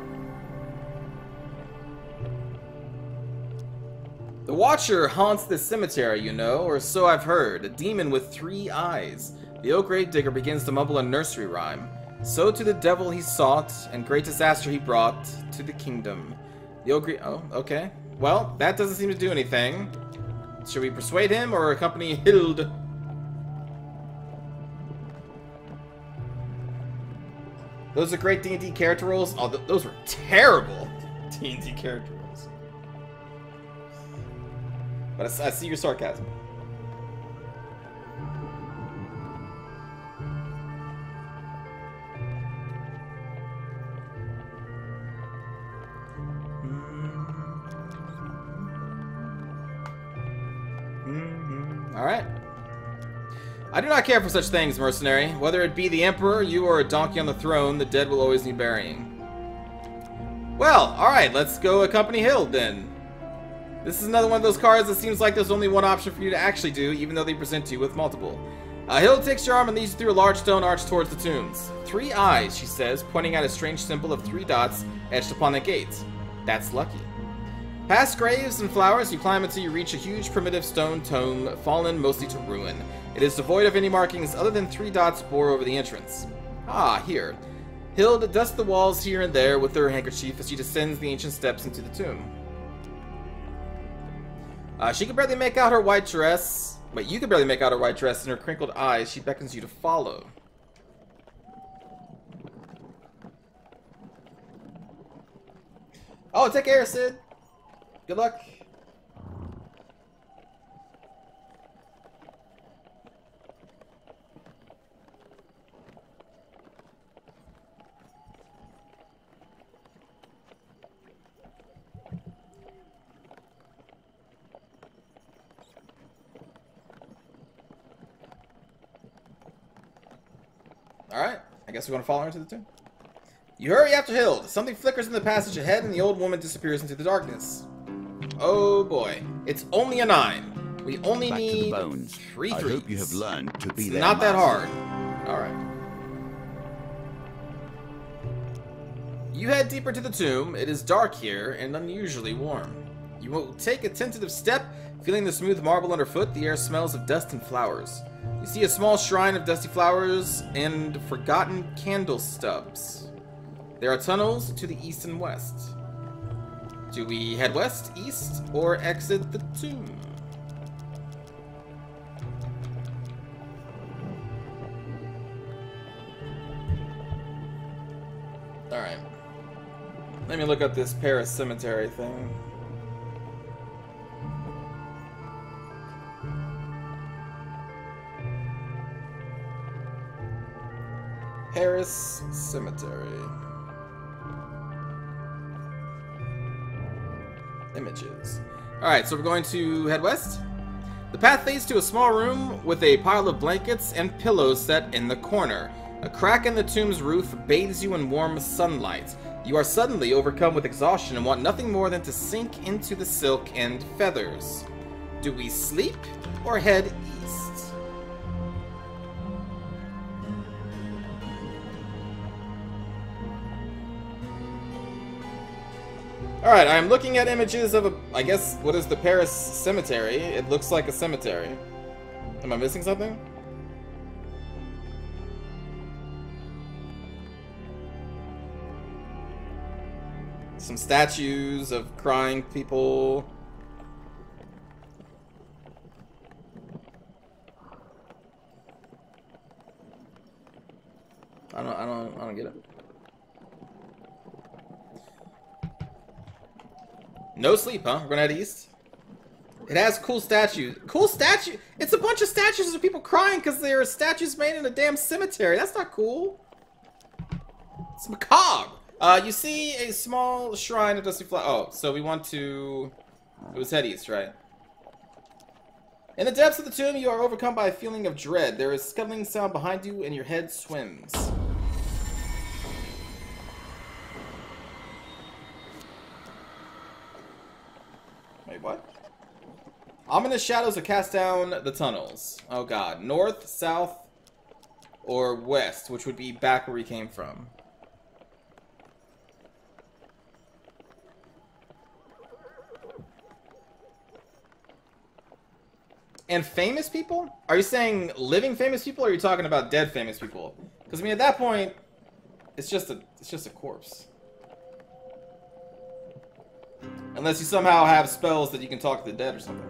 The Watcher haunts this cemetery, you know, or so I've heard. A demon with 3 eyes. The old grave digger begins to mumble a nursery rhyme. So to the devil he sought, and great disaster he brought to the kingdom. The old grave... Oh, okay. Well, that doesn't seem to do anything. Should we persuade him or accompany Hild? Those are great D&D character roles. Oh, those were terrible D&D character roles. But I see your sarcasm. Alright. I do not care for such things, mercenary. Whether it be the Emperor, you, or a donkey on the throne, the dead will always need burying. Well, alright, let's go accompany Hild, then. This is another one of those cards that seems like there's only one option for you to actually do, even though they present you with multiple. Hild takes your arm and leads you through a large stone arch towards the tombs. 3 eyes, she says, pointing at a strange symbol of 3 dots etched upon the gate. That's lucky. Past graves and flowers, you climb until you reach a huge primitive stone tomb, fallen mostly to ruin. It is devoid of any markings other than 3 dots bore over the entrance. Ah, here. Hild dusts the walls here and there with her handkerchief as she descends the ancient steps into the tomb. She can barely make out her white dress. Wait, you can barely make out her white dress and her crinkled eyes. She beckons you to follow. Oh, take care, Sid. Good luck. Alright, I guess we're gonna follow her into the tomb. You hurry after Hild. Something flickers in the passage ahead and the old woman disappears into the darkness. Oh boy. It's only a 9. We only Back need to the bones. 3 I threes. hope you have learned to be It's their not that master. hard. Alright. You head deeper to the tomb. It is dark here and unusually warm. You will take a tentative step, feeling the smooth marble underfoot. The air smells of dust and flowers. You see a small shrine of dusty flowers and forgotten candle stubs. There are tunnels to the east and west. Do we head west, east, or exit the tomb? Alright. Let me look up this Paris cemetery thing. Paris cemetery. Images. Alright, so we're going to head west. The path leads to a small room with a pile of blankets and pillows set in the corner. A crack in the tomb's roof bathes you in warm sunlight. You are suddenly overcome with exhaustion and want nothing more than to sink into the silk and feathers. Do we sleep or head east? Alright, I'm looking at images of I guess, what is the Paris cemetery? It looks like a cemetery. Am I missing something? Some statues of crying people. I don't get it. No sleep, huh? We're gonna head east. It has cool statues. Cool statue? It's a bunch of statues of people crying because there are statues made in a damn cemetery. That's not cool. It's macabre. You see a small shrine of dusty flower. Oh, so we want to... It was head east, right? In the depths of the tomb, you are overcome by a feeling of dread. There is scuttling sound behind you, and your head swims. Wait, what? Ominous shadows are cast down the tunnels. Oh god. North, south, or west, which would be back where we came from. And famous people? Are you saying living famous people, or are you talking about dead famous people? Because I mean, at that point, it's just a corpse. Unless you somehow have spells that you can talk to the dead or something.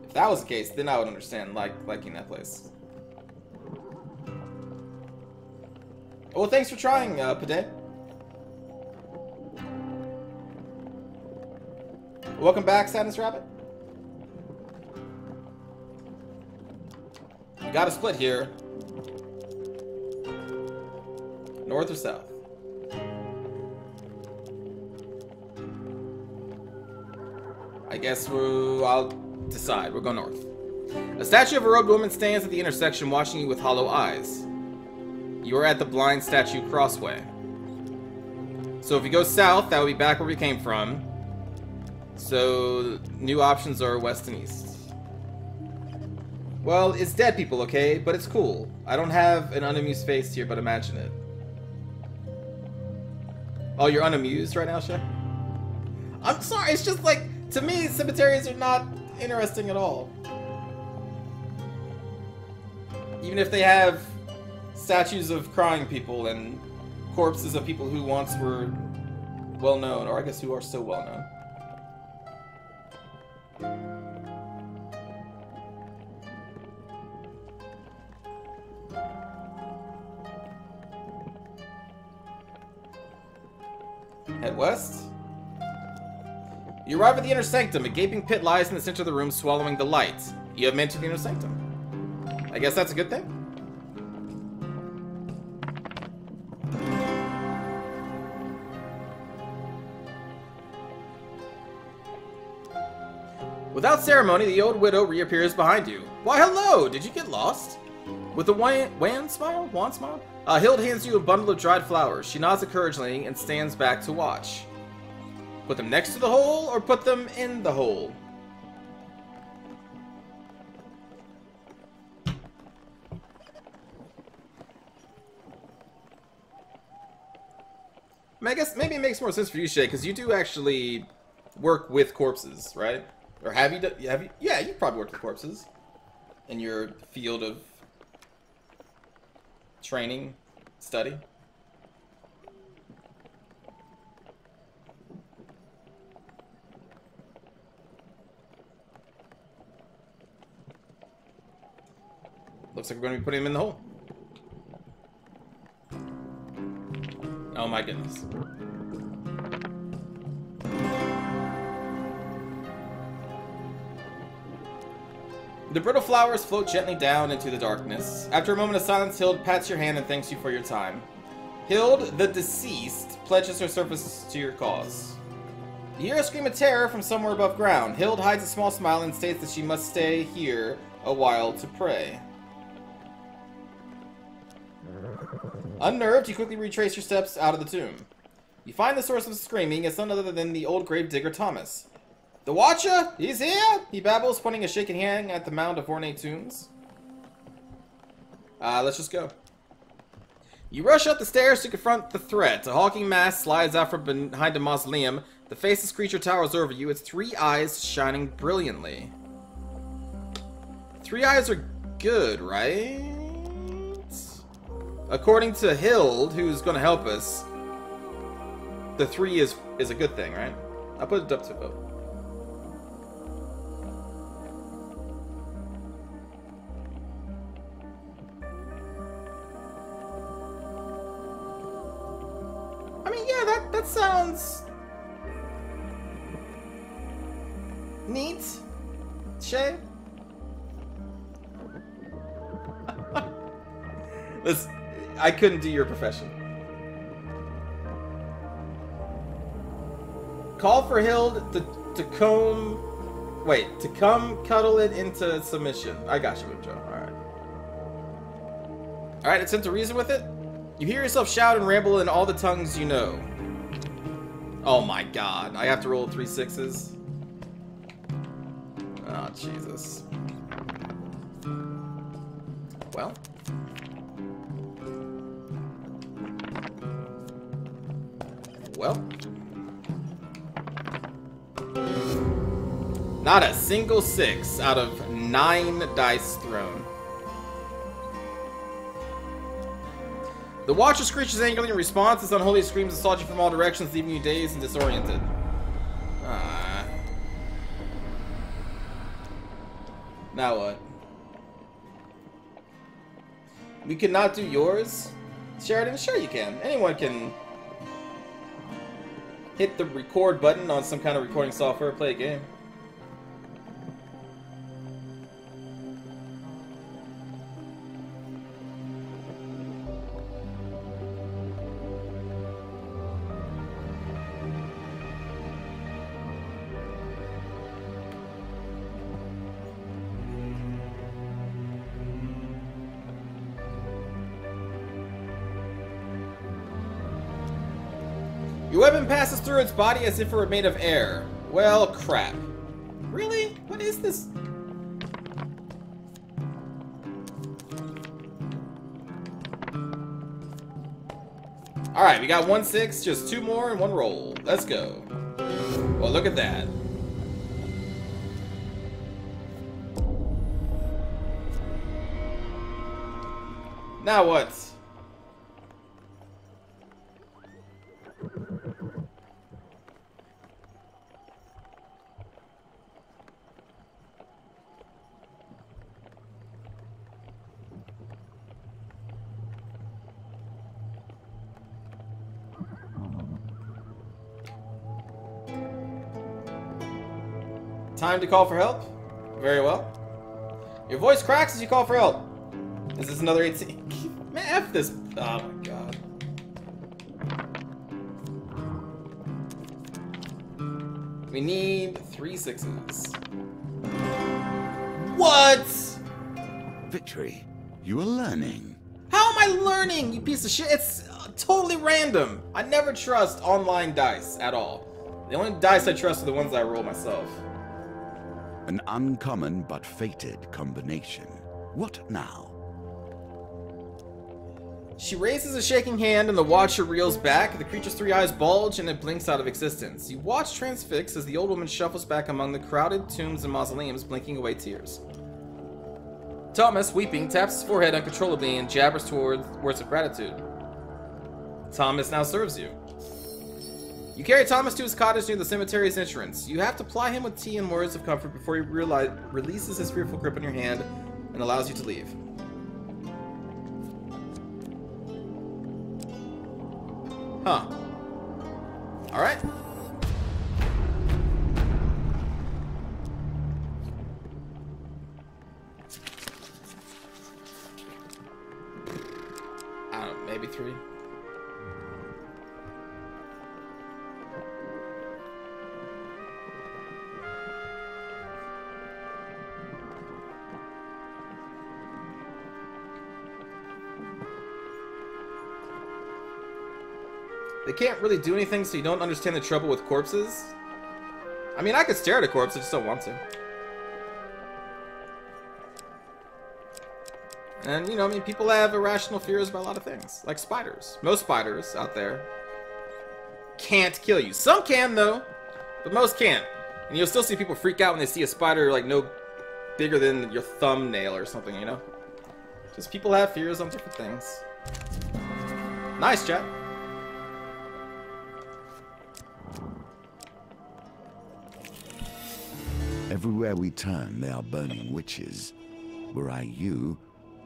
If that was the case, then I would understand liking that place. Well, thanks for trying, Pade. Welcome back, Sadness Rabbit. You got a split here. North or south? I guess I'll decide. We'll go north. A statue of a robed woman stands at the intersection watching you with hollow eyes. You are at the blind statue crossway. So if you go south, that would be back where we came from. So new options are west and east. Well, it's dead people, okay? But it's cool. I don't have an unamused face here, but imagine it. Oh, you're unamused right now, Shay? I'm sorry, it's just like, to me, cemeteries are not interesting at all. Even if they have statues of crying people and corpses of people who once were well known, or I guess who are still well known. Head west. You arrive at the inner sanctum. A gaping pit lies in the center of the room, swallowing the light. You have entered the inner sanctum. I guess that's a good thing. Without ceremony, the old widow reappears behind you. Why, hello! Did you get lost? With a wan smile? Hild hands you a bundle of dried flowers. She nods encouragingly and stands back to watch. Put them next to the hole or put them in the hole? I mean, I guess maybe it makes more sense for you, Shay, because you do actually work with corpses, right? Or have you? Yeah, you probably worked with corpses in your field of training, study. Looks like we're going to be putting him in the hole. Oh my goodness. The brittle flowers float gently down into the darkness. After a moment of silence, Hild pats your hand and thanks you for your time. Hild, the deceased, pledges her service to your cause. You hear a scream of terror from somewhere above ground. Hild hides a small smile and states that she must stay here a while to pray. Unnerved, you quickly retrace your steps out of the tomb. You find the source of the screaming is none other than the old gravedigger Thomas. The Watcher? He's here! He babbles, pointing a shaking hand at the mound of ornate tombs. Let's just go. You rush up the stairs to confront the threat. A hulking mass slides out from behind a mausoleum. The faceless creature towers over you, its 3 eyes shining brilliantly. 3 eyes are good, right? According to Hild, who's going to help us, the 3 is a good thing, right? I'll put it up to vote. I mean, yeah, that sounds neat. Shay? Listen, I couldn't do your profession. Call for Hild to come cuddle it into submission. I got you, Joe. Alright. Alright, attempt to reason with it. You hear yourself shout and ramble in all the tongues you know. Oh my god. I have to roll 3 6s. Oh, Jesus. Well. Not a single 6 out of 9 dice thrown. The Watcher screeches angrily in response. Its unholy screams assault you from all directions, leaving you dazed and disoriented. Now what? We cannot do yours? Sheridan, sure you can. Anyone can hit the record button on some kind of recording software, play a game. Your weapon passes through its body as if it were made of air. Well, crap. Really? What is this? Alright, we got 1 6, just 2 more and 1 roll. Let's go. Well, look at that. Now what? Time to call for help? Very well. Your voice cracks as you call for help. Is this another 18? Man, F this. Oh my god. We need 3 6s. What? Victory. You are learning. How am I learning, you piece of shit? It's totally random. I never trust online dice at all. The only dice I trust are the ones I roll myself. An uncommon but fated combination. What now? She raises a shaking hand and the watcher reels back. The creature's 3 eyes bulge and it blinks out of existence. You watch transfixed as the old woman shuffles back among the crowded tombs and mausoleums, blinking away tears. Thomas, weeping, taps his forehead uncontrollably and jabbers towards words of gratitude. Thomas now serves you. You carry Thomas to his cottage near the cemetery's entrance. You have to ply him with tea and words of comfort before he releases his fearful grip on your hand and allows you to leave. Huh. Alright. I don't know, maybe 3. They can't really do anything, so you don't understand the trouble with corpses. I mean, I could stare at a corpse, I just don't want to. And, you know, I mean, people have irrational fears about a lot of things. Like spiders. Most spiders out there can't kill you. Some can, though, but most can't. And you'll still see people freak out when they see a spider, like, no bigger than your thumbnail or something, you know? Just people have fears on different things. Nice, chat. Everywhere we turn, there are burning witches. Were I you,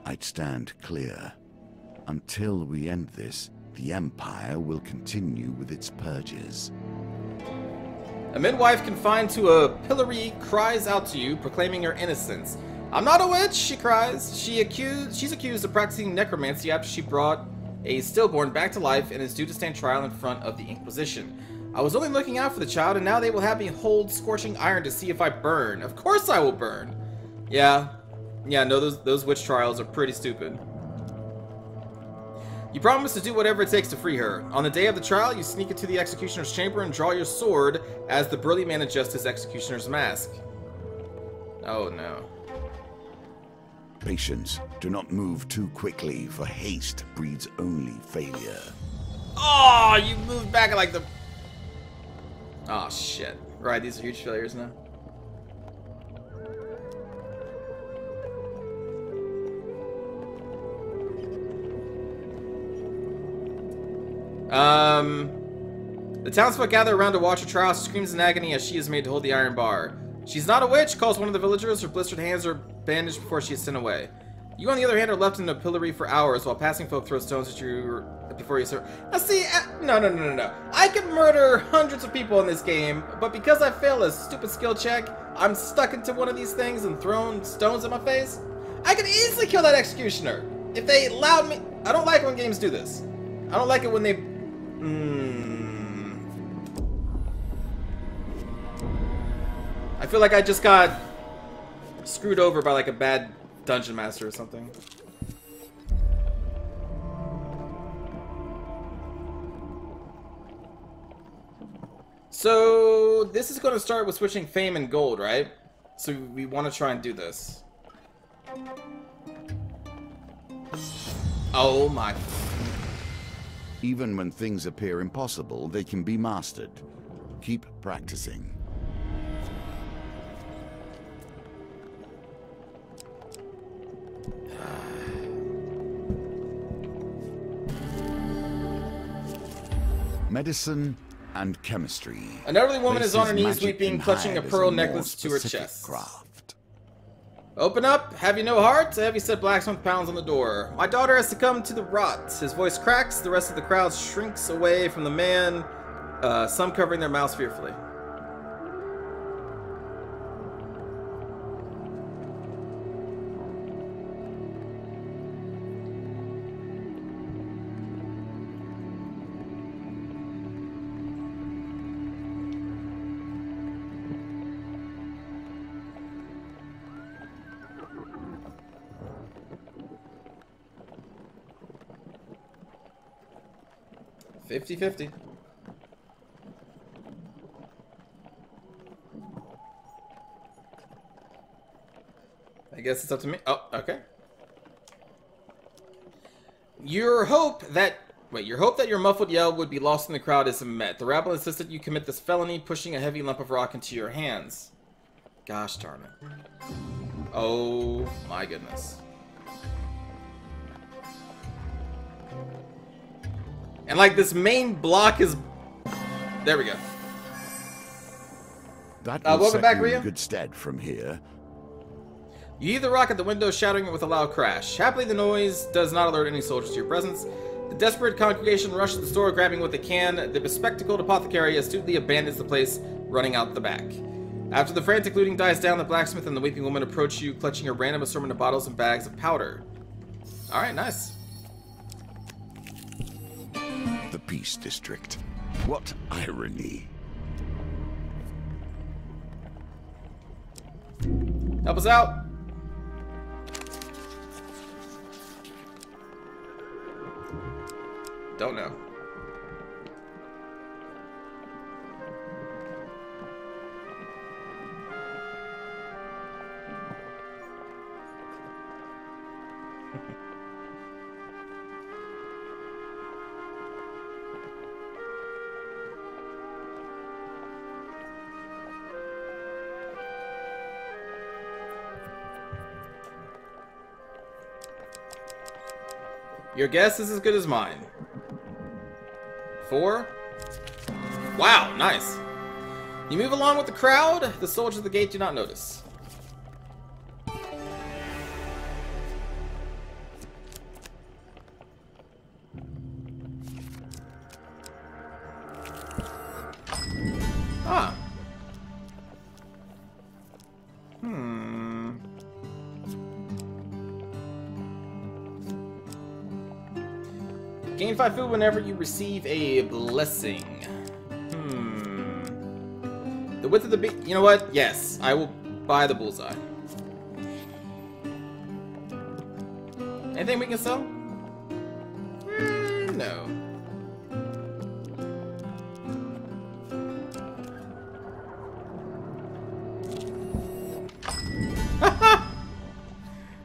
I'd stand clear. Until we end this, the Empire will continue with its purges. A midwife confined to a pillory cries out to you, proclaiming her innocence. I'm not a witch, she cries. She's accused of practicing necromancy after she brought a stillborn back to life and is due to stand trial in front of the Inquisition. I was only looking out for the child, and now they will have me hold scorching iron to see if I burn. Of course I will burn. Yeah, no, those witch trials are pretty stupid. You promise to do whatever it takes to free her. On the day of the trial, you sneak into the executioner's chamber and draw your sword as the burly man adjusts his executioner's mask. Oh no. Patience. Do not move too quickly, for haste breeds only failure. Oh, you moved back like the... Oh shit. Right, these are huge failures now. The townsfolk gather around to watch her trial. She screams in agony as she is made to hold the iron bar. She's not a witch, calls one of the villagers. Her blistered hands are bandaged before she is sent away. You, on the other hand, are left in a pillory for hours while passing folk throw stones at you before you serve. Now see, no. I can murder hundreds of people in this game, but because I failed a stupid skill check, I'm stuck into one of these things and thrown stones in my face. I could easily kill that executioner if they allowed me. I don't like when games do this. I don't like it when they... I feel like I just got screwed over by like a bad dungeon master or something. So this is going to start with switching fame and gold, right? So we want to try and do this. Oh my. Even when things appear impossible, they can be mastered. Keep practicing. Medicine and chemistry. An elderly woman is on her knees Places weeping, magic clutching a can pearl hide as necklace to her specific chest. Craft. Open up, have you no heart? A heavy-set blacksmith pounds on the door. My daughter has succumbed to the rot. His voice cracks, the rest of the crowd shrinks away from the man, some covering their mouths fearfully. 50-50. I guess it's up to me. Oh, okay. Your hope that your muffled yell would be lost in the crowd isn't met. The rabble insisted you commit this felony, pushing a heavy lump of rock into your hands. Gosh darn it. Oh my goodness. And like this main block is... There we go. That will welcome set back, you Rhea. in good stead from here. You heave the rock at the window, shattering it with a loud crash. Happily, the noise does not alert any soldiers to your presence. The desperate congregation rush to the store, grabbing what they can. The bespectacled apothecary astutely abandons the place, running out the back. After the frantic looting dies down, the blacksmith and the weeping woman approach you, clutching a random assortment of bottles and bags of powder. Alright, nice. The Peace District. What irony. Help us out! Don't know. Your guess is as good as mine. 4. Wow, nice. You move along with the crowd. The soldiers at the gate do not notice. Ah. Gain 5 food whenever you receive a blessing. The width of the you know what? Yes, I will buy the bullseye. Anything we can sell? No.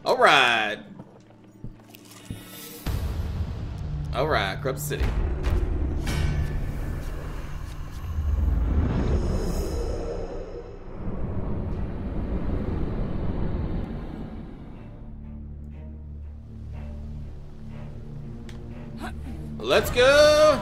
Alright. Alright, Corrupt City. Let's go!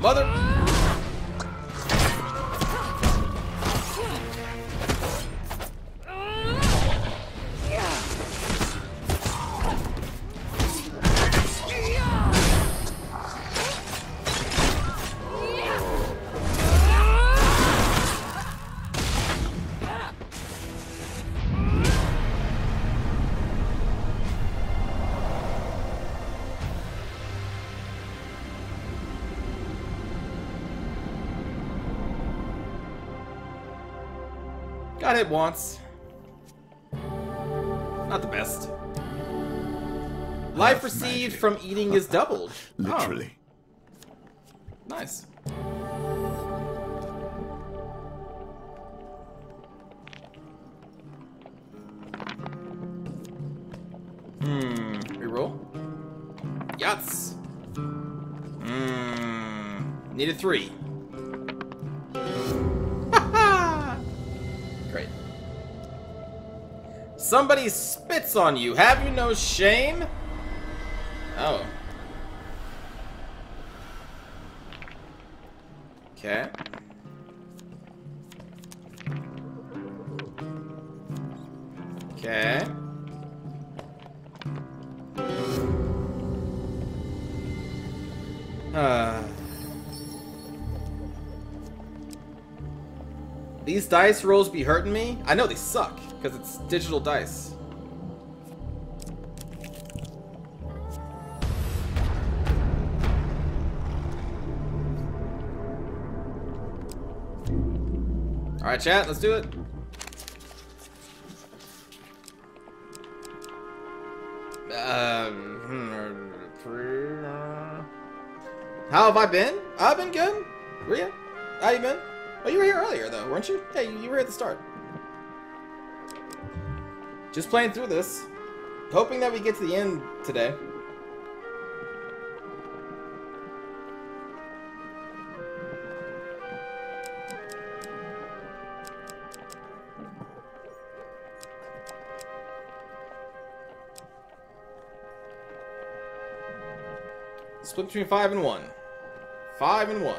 Mother! Got hit once. Not the best. Life received from eating is doubled. Literally. Oh. Nice. Reroll. Yachts. Needed 3. Great. Somebody spits on you. Have you no shame? Oh. Okay. Okay. These dice rolls be hurting me? I know they suck, because it's digital dice. Alright, chat, let's do it. How have I been? I've been good. Were you? How you been? Oh, you were here earlier, though, weren't you? Hey, you were at the start. Just playing through this. Hoping that we get to the end today. Split between 5 and 1. 5 and 1.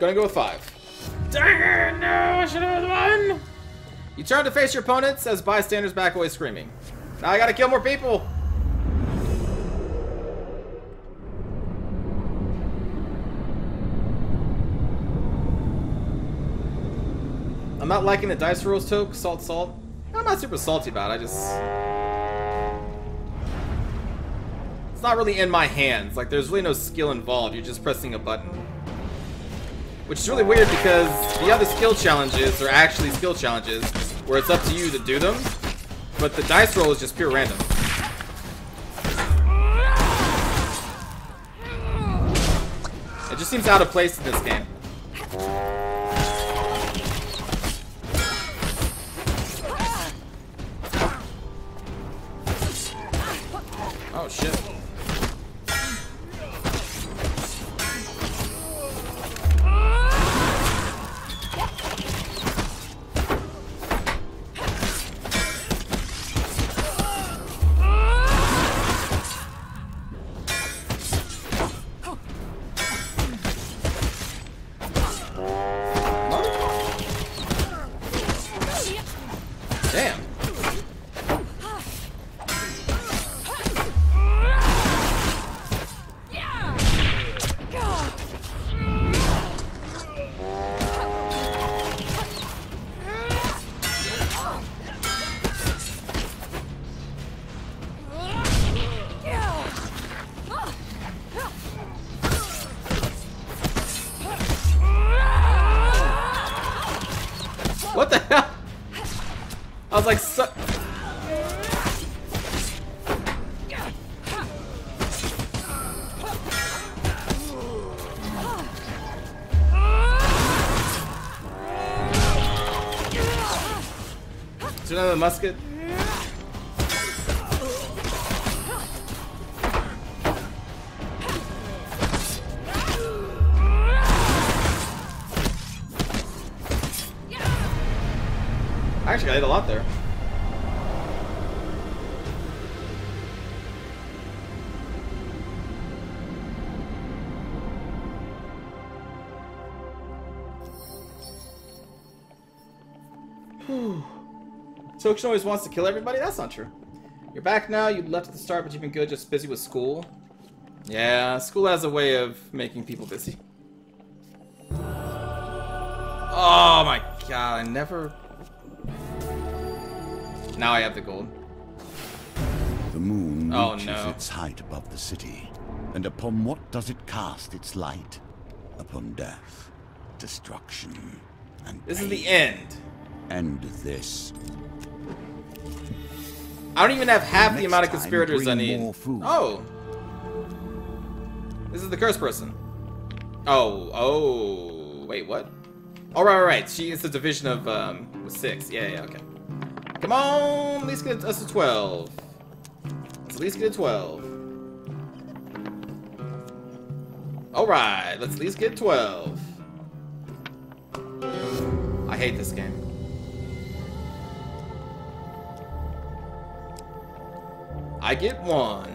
Gonna go with 5. Dang it! No, I should have won! You turn to face your opponents as bystanders back away screaming. Now I gotta kill more people! I'm not liking the dice rolls, Toke. Salt. I'm not super salty about it, it's not really in my hands. Like, there's really no skill involved. You're just pressing a button. Which is really weird because the other skill challenges are actually skill challenges where it's up to you to do them. But the dice roll is just pure random. It just seems out of place in this game. Oh shit. Damn. What the hell? I was like, Is there another musket? Actually, I hit a lot there. Tokshen always wants to kill everybody? That's not true. You're back now, you left at the start, but you've been good, just busy with school. Yeah, school has a way of making people busy. Oh my god, I never... Now I have the gold. The moon reaches no. its height above the city. And upon what does it cast its light? Upon death, destruction, and This pain. is the end. End this. I don't even have half the Next amount of time, conspirators I bring need. more food. Oh. This is the cursed person. Oh. Wait, what? Oh, right. She is a division of, 6. Yeah, okay. Come on, at least get us to 12. Let's at least get a 12. Alright, let's at least get 12. I hate this game. I get 1.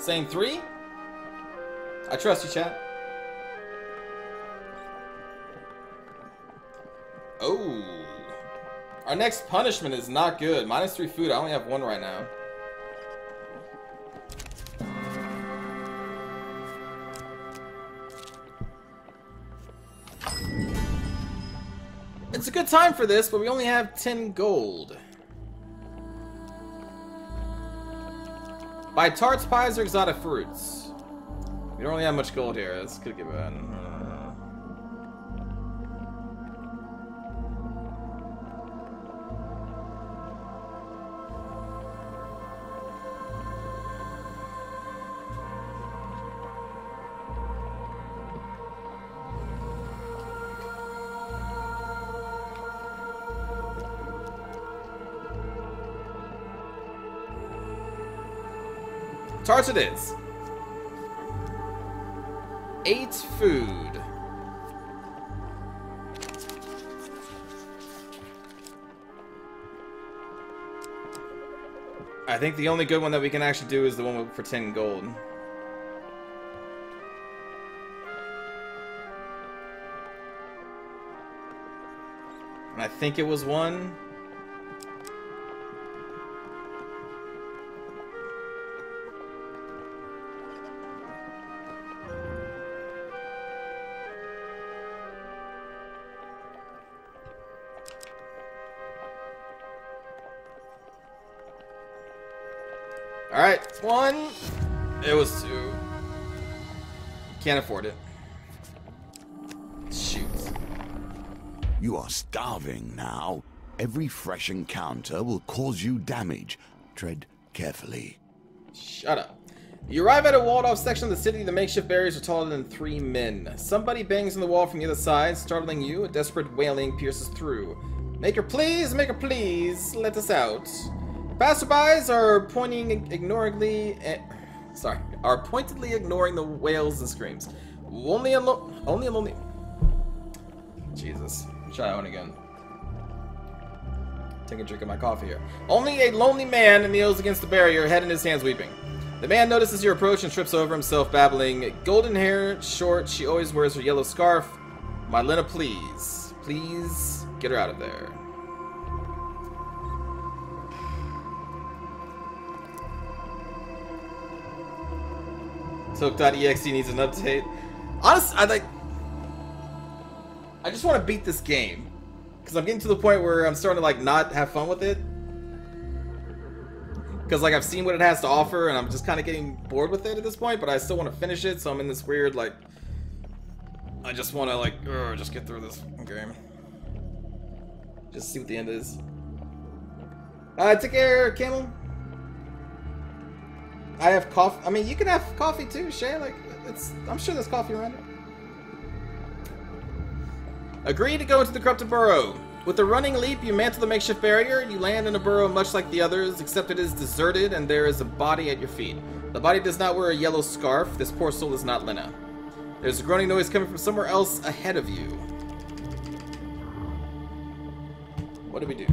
Saying 3? I trust you, chat. Oh. Our next punishment is not good. -3 food. I only have 1 right now. It's a good time for this, but we only have 10 gold. Buy tarts, pies, or exotic fruits. We don't really have much gold here. This could get bad. Tarts it is. 8 food. I think the only good one that we can actually do is the one for 10 gold. And I think it was 1. Alright, 1. It was 2. Can't afford it. Shoot. You are starving now. Every fresh encounter will cause you damage. Tread carefully. Shut up. You arrive at a walled-off section of the city. The makeshift barriers are taller than 3 men. Somebody bangs on the wall from the other side, startling you. A desperate wailing pierces through. Make her please, let us out. Passerbys are pointedly ignoring the wails and screams. Only a lonely. Jesus. Try that one again. Take a drink of my coffee here. Only a lonely man kneels against the barrier, head in his hands weeping. The man notices your approach and trips over himself, babbling. Golden hair, short, she always wears her yellow scarf. Mylena, please. Please get her out of there. Toke.exe needs an update. Honestly, I just want to beat this game. Because I'm getting to the point where I'm starting to, like, not have fun with it. Because, like, I've seen what it has to offer, and I'm just kind of getting bored with it at this point, but I still want to finish it, so I'm in this weird, like... I just want to, like, just get through this game. Just see what the end is. Take care, Camel. I have coffee. I mean, you can have coffee too, Shay. Like, I'm sure there's coffee around it. Agree to go into the corrupted burrow. With a running leap, you mantle the makeshift barrier. You land in a burrow much like the others, except it is deserted and there is a body at your feet. The body does not wear a yellow scarf. This poor soul is not Lena. There's a groaning noise coming from somewhere else ahead of you. What do we do?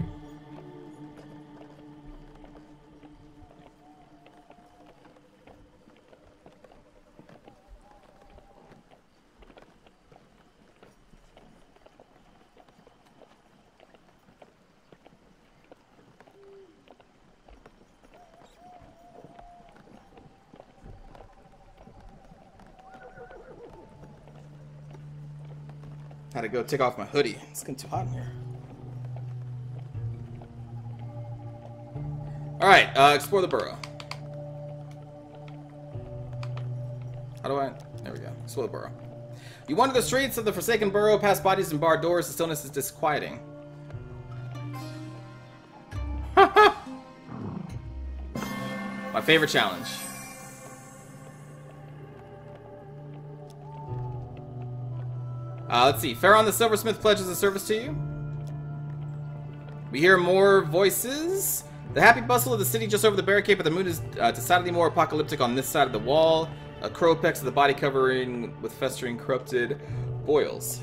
Had to go take off my hoodie. It's getting too hot in here. Alright, explore the burrow. How do I... There we go. Explore the burrow. You wander the streets of the forsaken burrow, past bodies and barred doors. The stillness is disquieting. My favorite challenge. Let's see. Pharaoh the Silversmith pledges a service to you. We hear more voices. The happy bustle of the city just over the barricade, but the mood is decidedly more apocalyptic on this side of the wall. A crow pecks at the body covering with festering corrupted boils.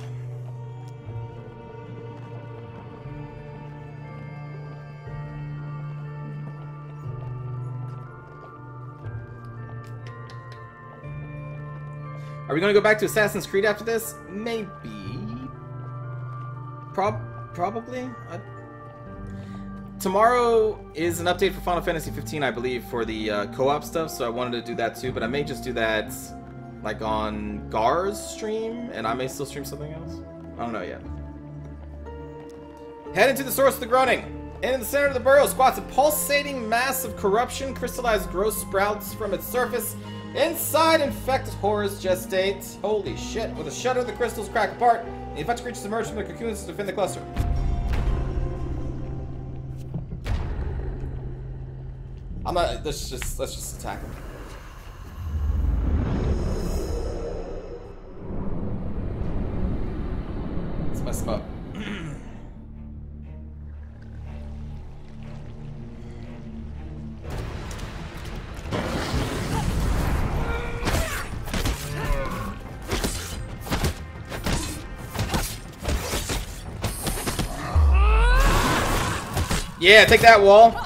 Are we gonna go back to Assassin's Creed after this? Maybe. Probably. Tomorrow is an update for Final Fantasy 15, I believe, for the co-op stuff, so I wanted to do that too, but I may just do that like on Gar's stream, and I may still stream something else. I don't know yet. Head into the source of the groaning. And in the center of the burrow squats a pulsating mass of corruption. Crystallized growth sprouts from its surface. Inside, infected horrors gestate. Holy shit. With a shudder, the crystals crack apart, and the infected creatures emerge from their cocoons to defend the cluster. I'm not. Let's just attack him. Let's mess him up. Yeah, take that wall.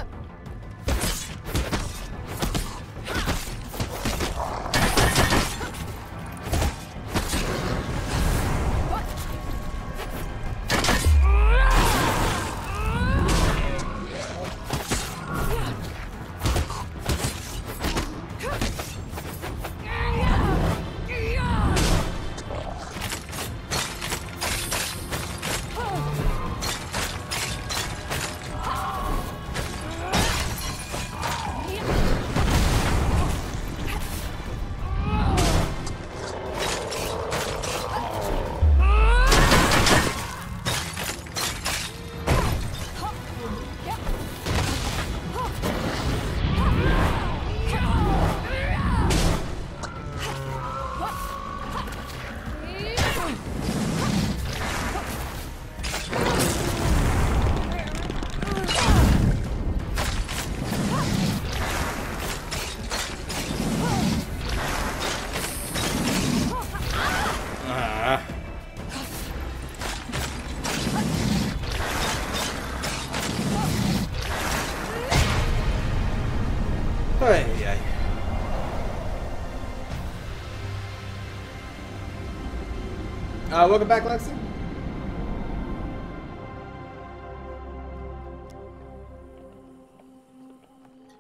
Welcome back, Lexi.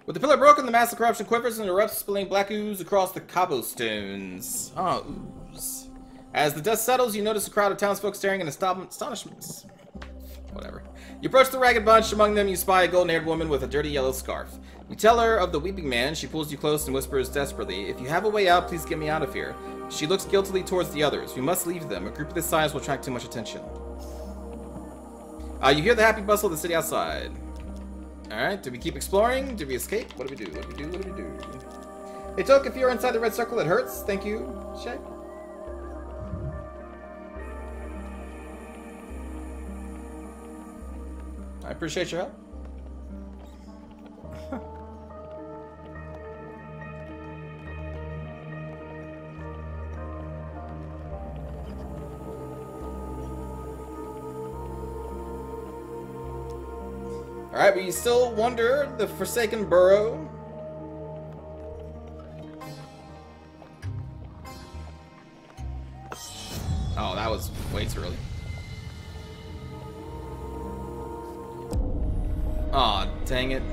With the pillar broken, the mass of corruption quivers and erupts, spilling black ooze across the cobblestones. Ah, ooze. As the dust settles, you notice a crowd of townsfolk staring in astonishment. Whatever. You approach the ragged bunch. Among them, you spy a golden-haired woman with a dirty yellow scarf. You tell her of the weeping man. She pulls you close and whispers desperately, "If you have a way out, please get me out of here." She looks guiltily towards the others. We must leave them. A group of this size will attract too much attention. You hear the happy bustle of the city outside. Alright, do we keep exploring? Do we escape? What do we do? What do we do? What do we do? Hey, Toke, if you're inside the red circle, it hurts. Thank you, Shay. I appreciate your help. Alright, but you still wander the Forsaken Burrow. Oh, that was way too early. Aw, dang it.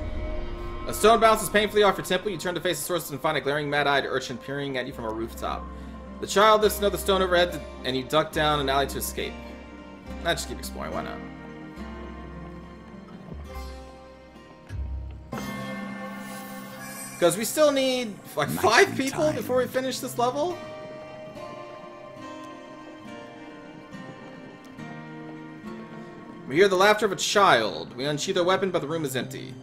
A stone bounces painfully off your temple. You turn to face the source and find a glaring, mad-eyed urchin peering at you from a rooftop. The child lifts another stone overhead, and you duck down an alley to escape. Nah, just keep exploring, why not? Because we still need, like, 5 people before we finish this level? We hear the laughter of a child. We unsheath our weapon, but the room is empty.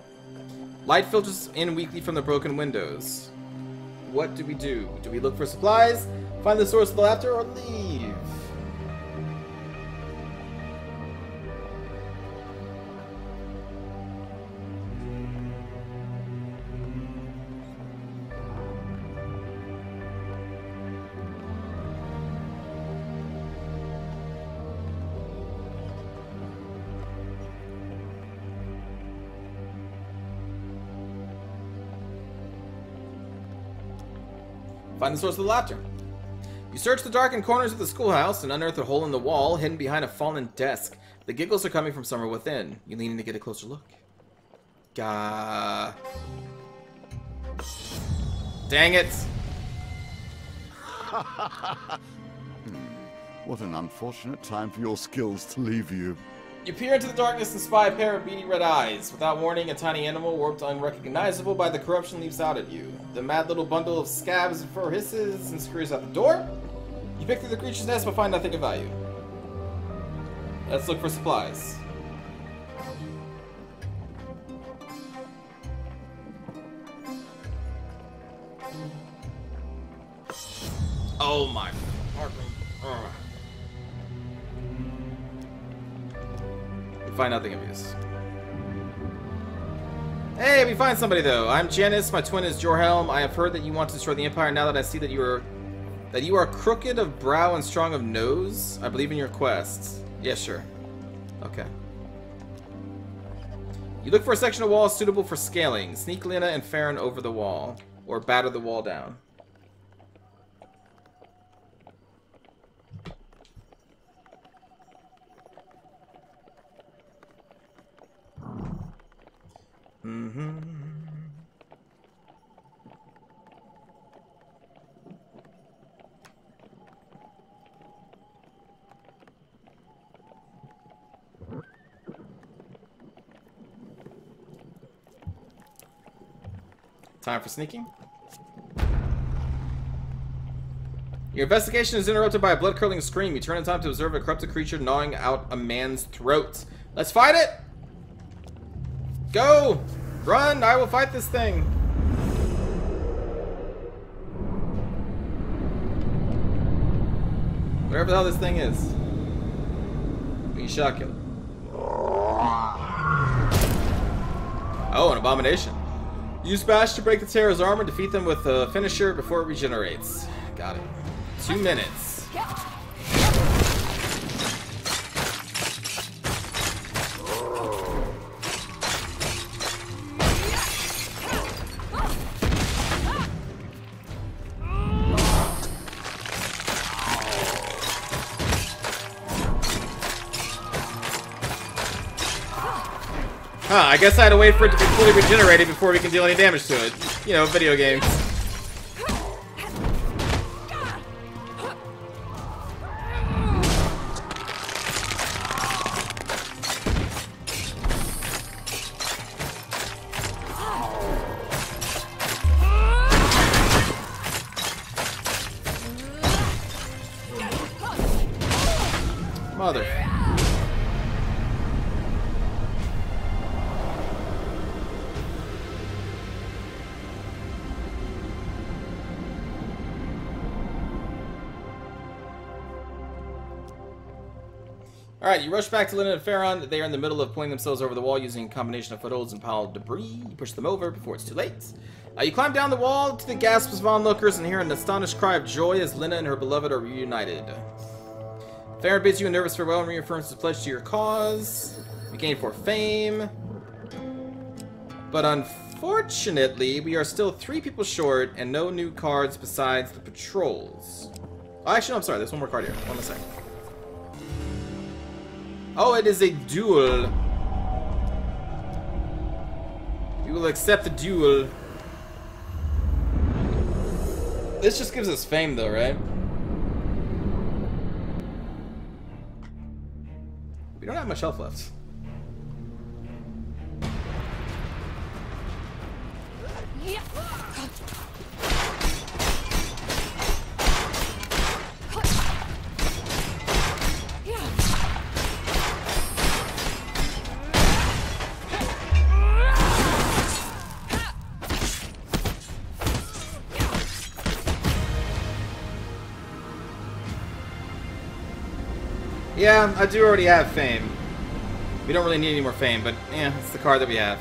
Light filters in weakly from the broken windows. What do we do? Do we look for supplies, find the source of the laughter, or leave? Find the source of the laughter. You search the darkened corners of the schoolhouse and unearth a hole in the wall hidden behind a fallen desk. The giggles are coming from somewhere within. You lean in to get a closer look. Gah. Dang it! What an unfortunate time for your skills to leave you. You peer into the darkness and spy a pair of beady red eyes. Without warning, a tiny animal, warped unrecognizable by the corruption, leaps out at you. The mad little bundle of scabs and fur hisses and scurries out the door. You pick through the creature's nest but find nothing of value. Let's look for supplies. Oh my fucking... We find nothing of use. Hey, we find somebody though. I'm Janice, my twin is Jorhelm. I have heard that you want to destroy the Empire. Now that I see that you are crooked of brow and strong of nose, I believe in your quest. Yeah, sure. Okay. You look for a section of wall suitable for scaling. Sneak Lena and Farron over the wall. Or batter the wall down. Time for sneaking. Your investigation is interrupted by a blood-curdling scream. You turn in time to observe a corrupted creature gnawing out a man's throat. Let's fight it! Go! Run! I will fight this thing! Whatever the hell this thing is. We can shock it. Oh, an abomination. Use bash to break the terror's armor. Defeat them with a finisher before it regenerates. Got it. 2 minutes. Huh, I guess I had to wait for it to be fully regenerated before we can deal any damage to it. You know, video games. Mother. Alright, you rush back to Lena and Farron. They are in the middle of pulling themselves over the wall using a combination of footholds and piled debris. You push them over before it's too late. You climb down the wall to the gasps of onlookers and hear an astonished cry of joy as Lena and her beloved are reunited. Farron bids you a nervous farewell and reaffirms his pledge to your cause. You gain 4 fame. But unfortunately, we are still 3 people short and no new cards besides the patrols. Oh, actually, no, I'm sorry. There's one more card here. One more second. Oh, it is a duel. You will accept the duel. This just gives us fame, though, right? We don't have much health left. Yeah, I do already have fame. We don't really need any more fame, but yeah, it's the card that we have.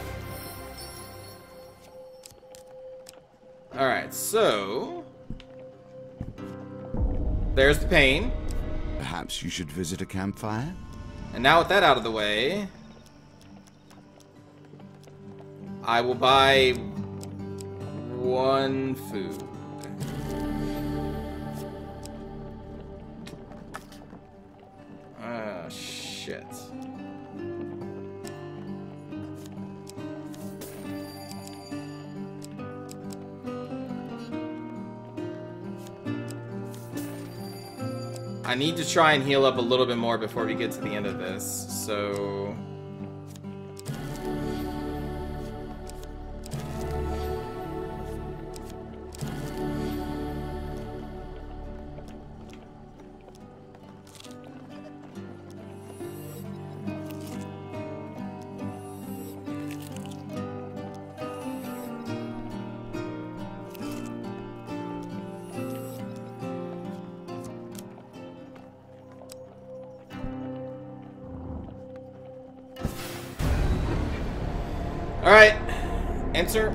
Alright, so... there's the pain. Perhaps you should visit a campfire? And now with that out of the way... I will buy... 1 food. shit. I need to try and heal up a little bit more before we get to the end of this, so... Alright, enter.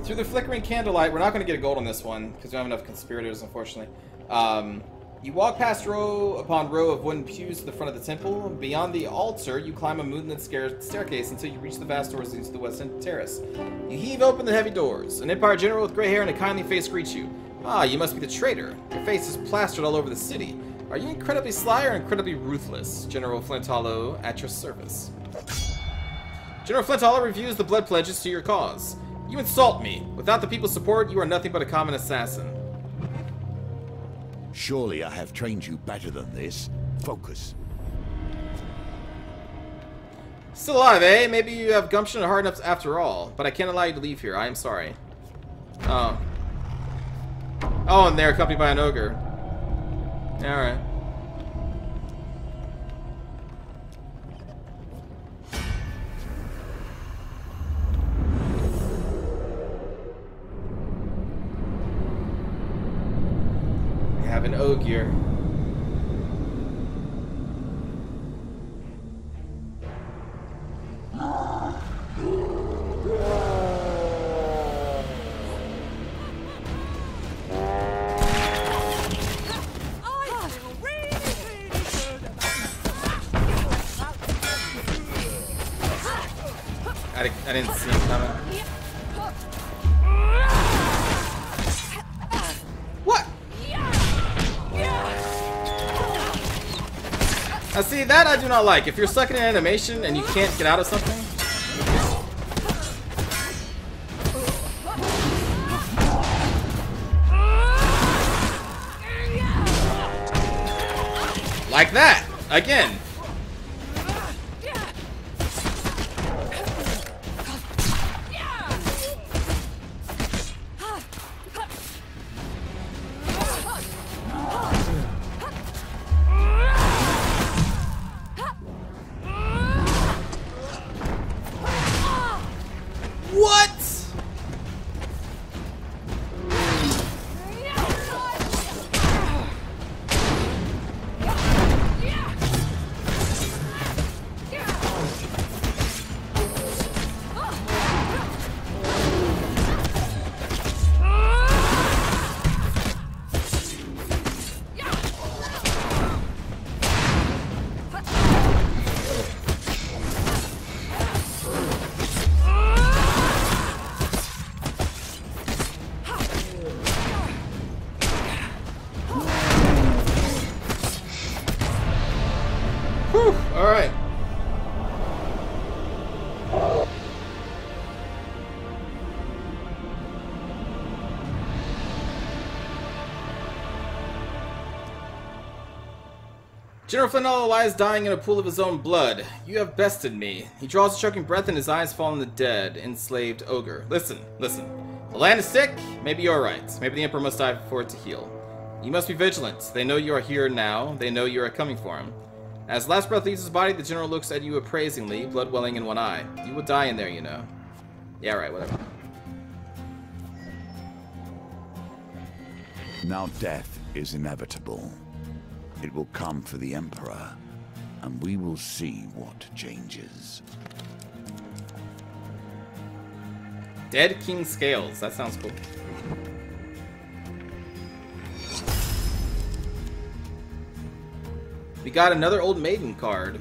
Through the flickering candlelight, we're not going to get a gold on this one, because we don't have enough conspirators, unfortunately. You walk past row upon row of wooden pews to the front of the temple. Beyond the altar, you climb a moonlit staircase until you reach the vast doors leading to the west end terrace. You heave open the heavy doors. An Empire general with gray hair and a kindly face greets you. Ah, you must be the traitor. Your face is plastered all over the city. Are you incredibly sly or incredibly ruthless? General Flint Hollow, at your service. General Flint Hollow reviews the blood pledges to your cause. You insult me. Without the people's support, you are nothing but a common assassin. Surely I have trained you better than this. Focus. Still alive, eh? Maybe you have gumption and hard enough after all. But I can't allow you to leave here. I am sorry. Oh. Oh, and they're accompanied by an ogre. Alright. Have an ogre. I didn't see him coming. What? Now see, that I do not like. If you're stuck in an animation and you can't get out of something. Like that! Again! What? Whew, alright. General Flannel lies dying in a pool of his own blood. You have bested me. He draws a choking breath and his eyes fall on the dead, enslaved ogre. Listen, listen. The land is sick. Maybe you're right. Maybe the Emperor must die for it to heal. You must be vigilant. They know you are here now. They know you are coming for him. As the last breath leaves his body, the general looks at you appraisingly, blood welling in one eye. You will die in there, you know. Yeah, right, whatever. Now death is inevitable. It will come for the Emperor, and we will see what changes. Dead King Scales. That sounds cool. We got another Old Maiden card.